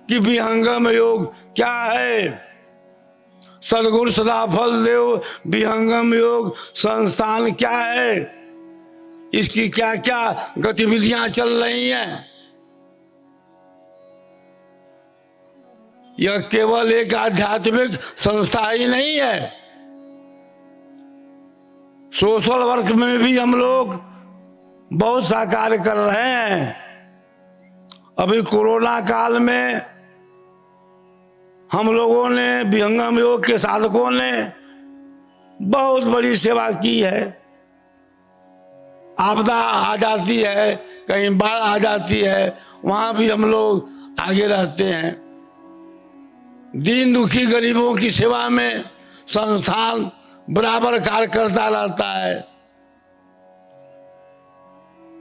Speaker 2: कि विहंगम योग क्या है। सदगुरु सदाफल देव विहंगम योग संस्थान क्या है, इसकी क्या क्या गतिविधियां चल रही हैं। यह केवल एक आध्यात्मिक संस्था ही नहीं है, सोशल वर्क में भी हम लोग बहुत सा कार्य कर रहे हैं। अभी कोरोना काल में हम लोगों ने, विहंगम योग के साधकों ने बहुत बड़ी सेवा की है। आपदा आ जाती है, कहीं बाढ़ आ जाती है, वहां भी हम लोग आगे रहते हैं। दीन दुखी गरीबों की सेवा में संस्थान बराबर कार्य करता रहता है।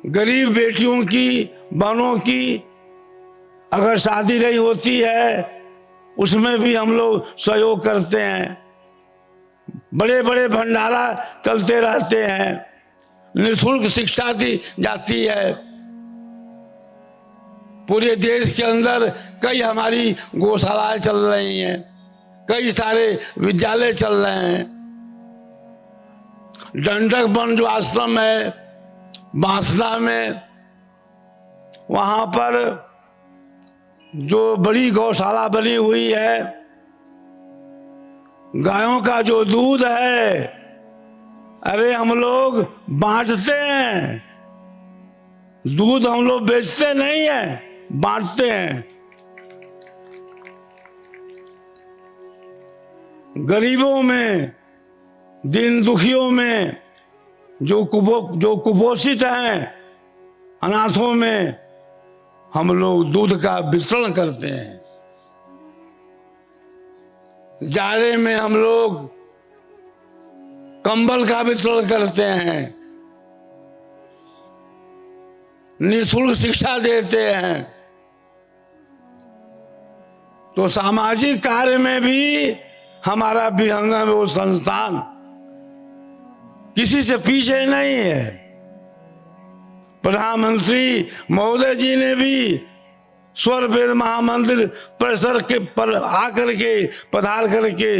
Speaker 2: गरीब बेटियों की, बहनों की अगर शादी नहीं होती है, उसमें भी हम लोग सहयोग करते हैं। बड़े बड़े भंडारा चलते रहते हैं, निःशुल्क शिक्षा दी जाती है। पूरे देश के अंदर कई हमारी गौशालाएं चल रही हैं, कई सारे विद्यालय चल रहे हैं। दंडक वन जो आश्रम है बांसना में, वहां पर जो बड़ी गौशाला बनी हुई है, गायों का जो दूध है, अरे हम लोग बांटते हैं। दूध हम लोग बेचते नहीं हैं, बांटते हैं। गरीबों में, दीन दुखियों में, जो कुपोषित हैं, अनाथों में हम लोग दूध का वितरण करते हैं। जाड़े में हम लोग कंबल का वितरण करते हैं, निःशुल्क शिक्षा देते हैं। तो सामाजिक कार्य में भी हमारा विहंगम योग संस्थान किसी से पीछे नहीं है। प्रधानमंत्री महोदय जी ने भी स्वर वेद महामंदिर परिसर के पर आकर के पधार करके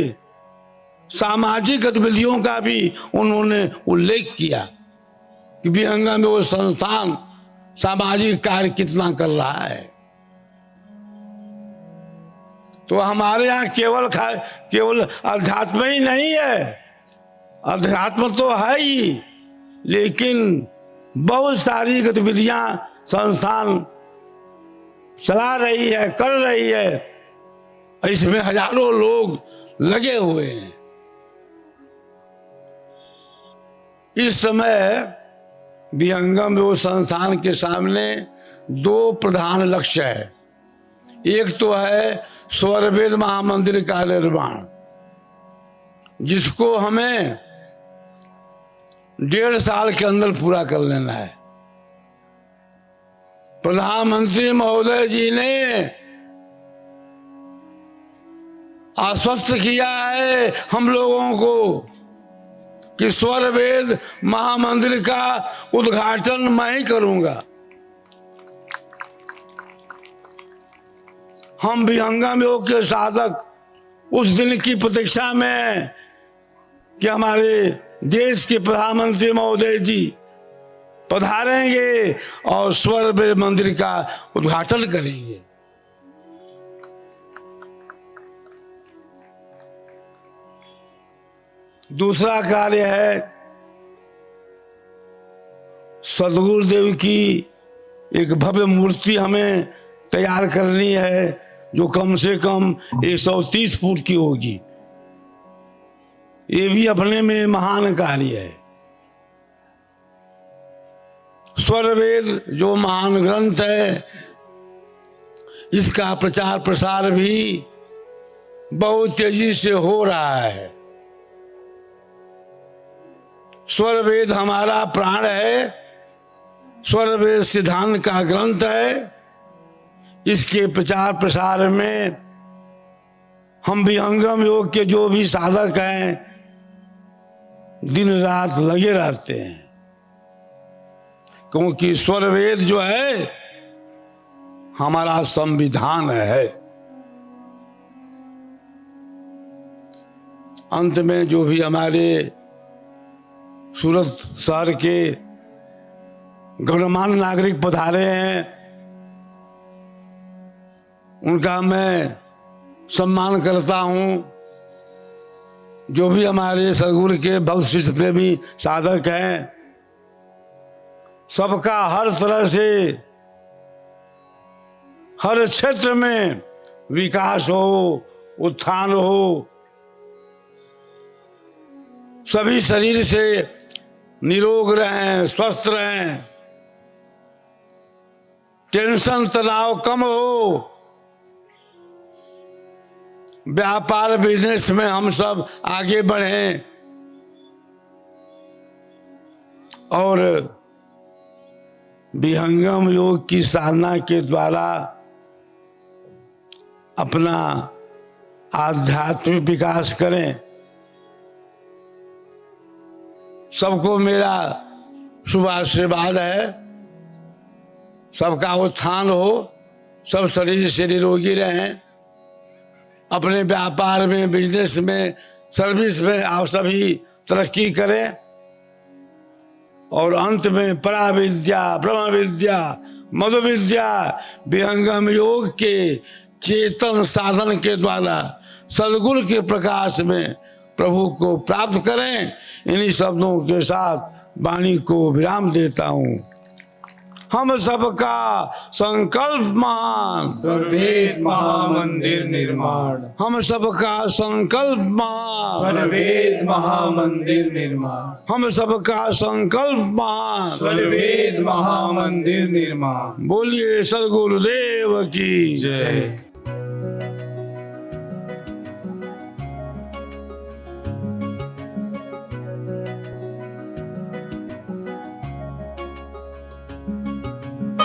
Speaker 2: सामाजिक गतिविधियों का भी उन्होंने उल्लेख किया कि विहंगम योग संस्थान सामाजिक कार्य कितना कर रहा है। तो हमारे यहाँ केवल अध्यात्म ही नहीं है, अध्यात्म तो है ही, लेकिन बहुत सारी गतिविधियां संस्थान चला रही है, कर रही है। इसमें हजारों लोग लगे हुए हैं। इस समय विहंगम योग संस्थान के सामने दो प्रधान लक्ष्य है। एक तो है स्वर वेद महामंदिर का निर्माण, जिसको हमें 1.5 साल के अंदर पूरा कर लेना है। प्रधानमंत्री महोदय जी ने आश्वस्त किया है हम लोगों को कि स्वर वेद महामंदिर का उद्घाटन मैं ही करूंगा। हम विहंगम योग के साधक उस दिन की प्रतीक्षा में हैं कि हमारे देश के प्रधानमंत्री महोदय जी पधारेंगे और स्वर वेद मंदिर का उद्घाटन करेंगे। दूसरा कार्य है सदगुरुदेव की एक भव्य मूर्ति हमें तैयार करनी है, जो कम से कम 130 फुट की होगी। ये भी अपने में महान कार्य है। स्वर वेद जो महान ग्रंथ है, इसका प्रचार प्रसार भी बहुत तेजी से हो रहा है। स्वर वेद हमारा प्राण है, स्वर वेद सिद्धांत का ग्रंथ है। इसके प्रचार प्रसार में हम विहंगम योग के जो भी साधक हैं दिन रात लगे रहते हैं, क्योंकि स्वर वेद जो है हमारा संविधान है। अंत में जो भी हमारे सूरत शहर के गणमान्य नागरिक पधारे हैं, उनका मैं सम्मान करता हूं। जो भी हमारे सदगुरु के भक्त शिष्य प्रेमी साधक हैं, सबका हर तरह से हर क्षेत्र में विकास हो, उत्थान हो। सभी शरीर से निरोग रहें, स्वस्थ रहें, टेंशन तनाव कम हो। व्यापार बिजनेस में हम सब आगे बढ़ें और विहंगम योग की साधना के द्वारा अपना आध्यात्मिक विकास करें। सबको मेरा शुभ आशीर्वाद है। सबका उत्थान हो, सब शरीर से निरोगी रहें। अपने व्यापार में, बिजनेस में, सर्विस में आप सभी तरक्की करें। और अंत में परा विद्या, ब्रह्म विद्या, मधु विद्या, विहंगम योग के चेतन साधन के द्वारा सद्गुण के प्रकाश में प्रभु को प्राप्त करें। इन्हीं शब्दों के साथ वाणी को विराम देता हूँ। हम सबका संकल्प महान,
Speaker 3: सर्ववेद महामंदिर निर्माण।
Speaker 2: हम सबका संकल्प महान,
Speaker 3: सर्ववेद महामंदिर निर्माण।
Speaker 2: हम सबका संकल्प महान।
Speaker 3: सर्ववेद महामंदिर निर्माण।
Speaker 2: बोलिए सद्गुरुदेव की
Speaker 3: जय।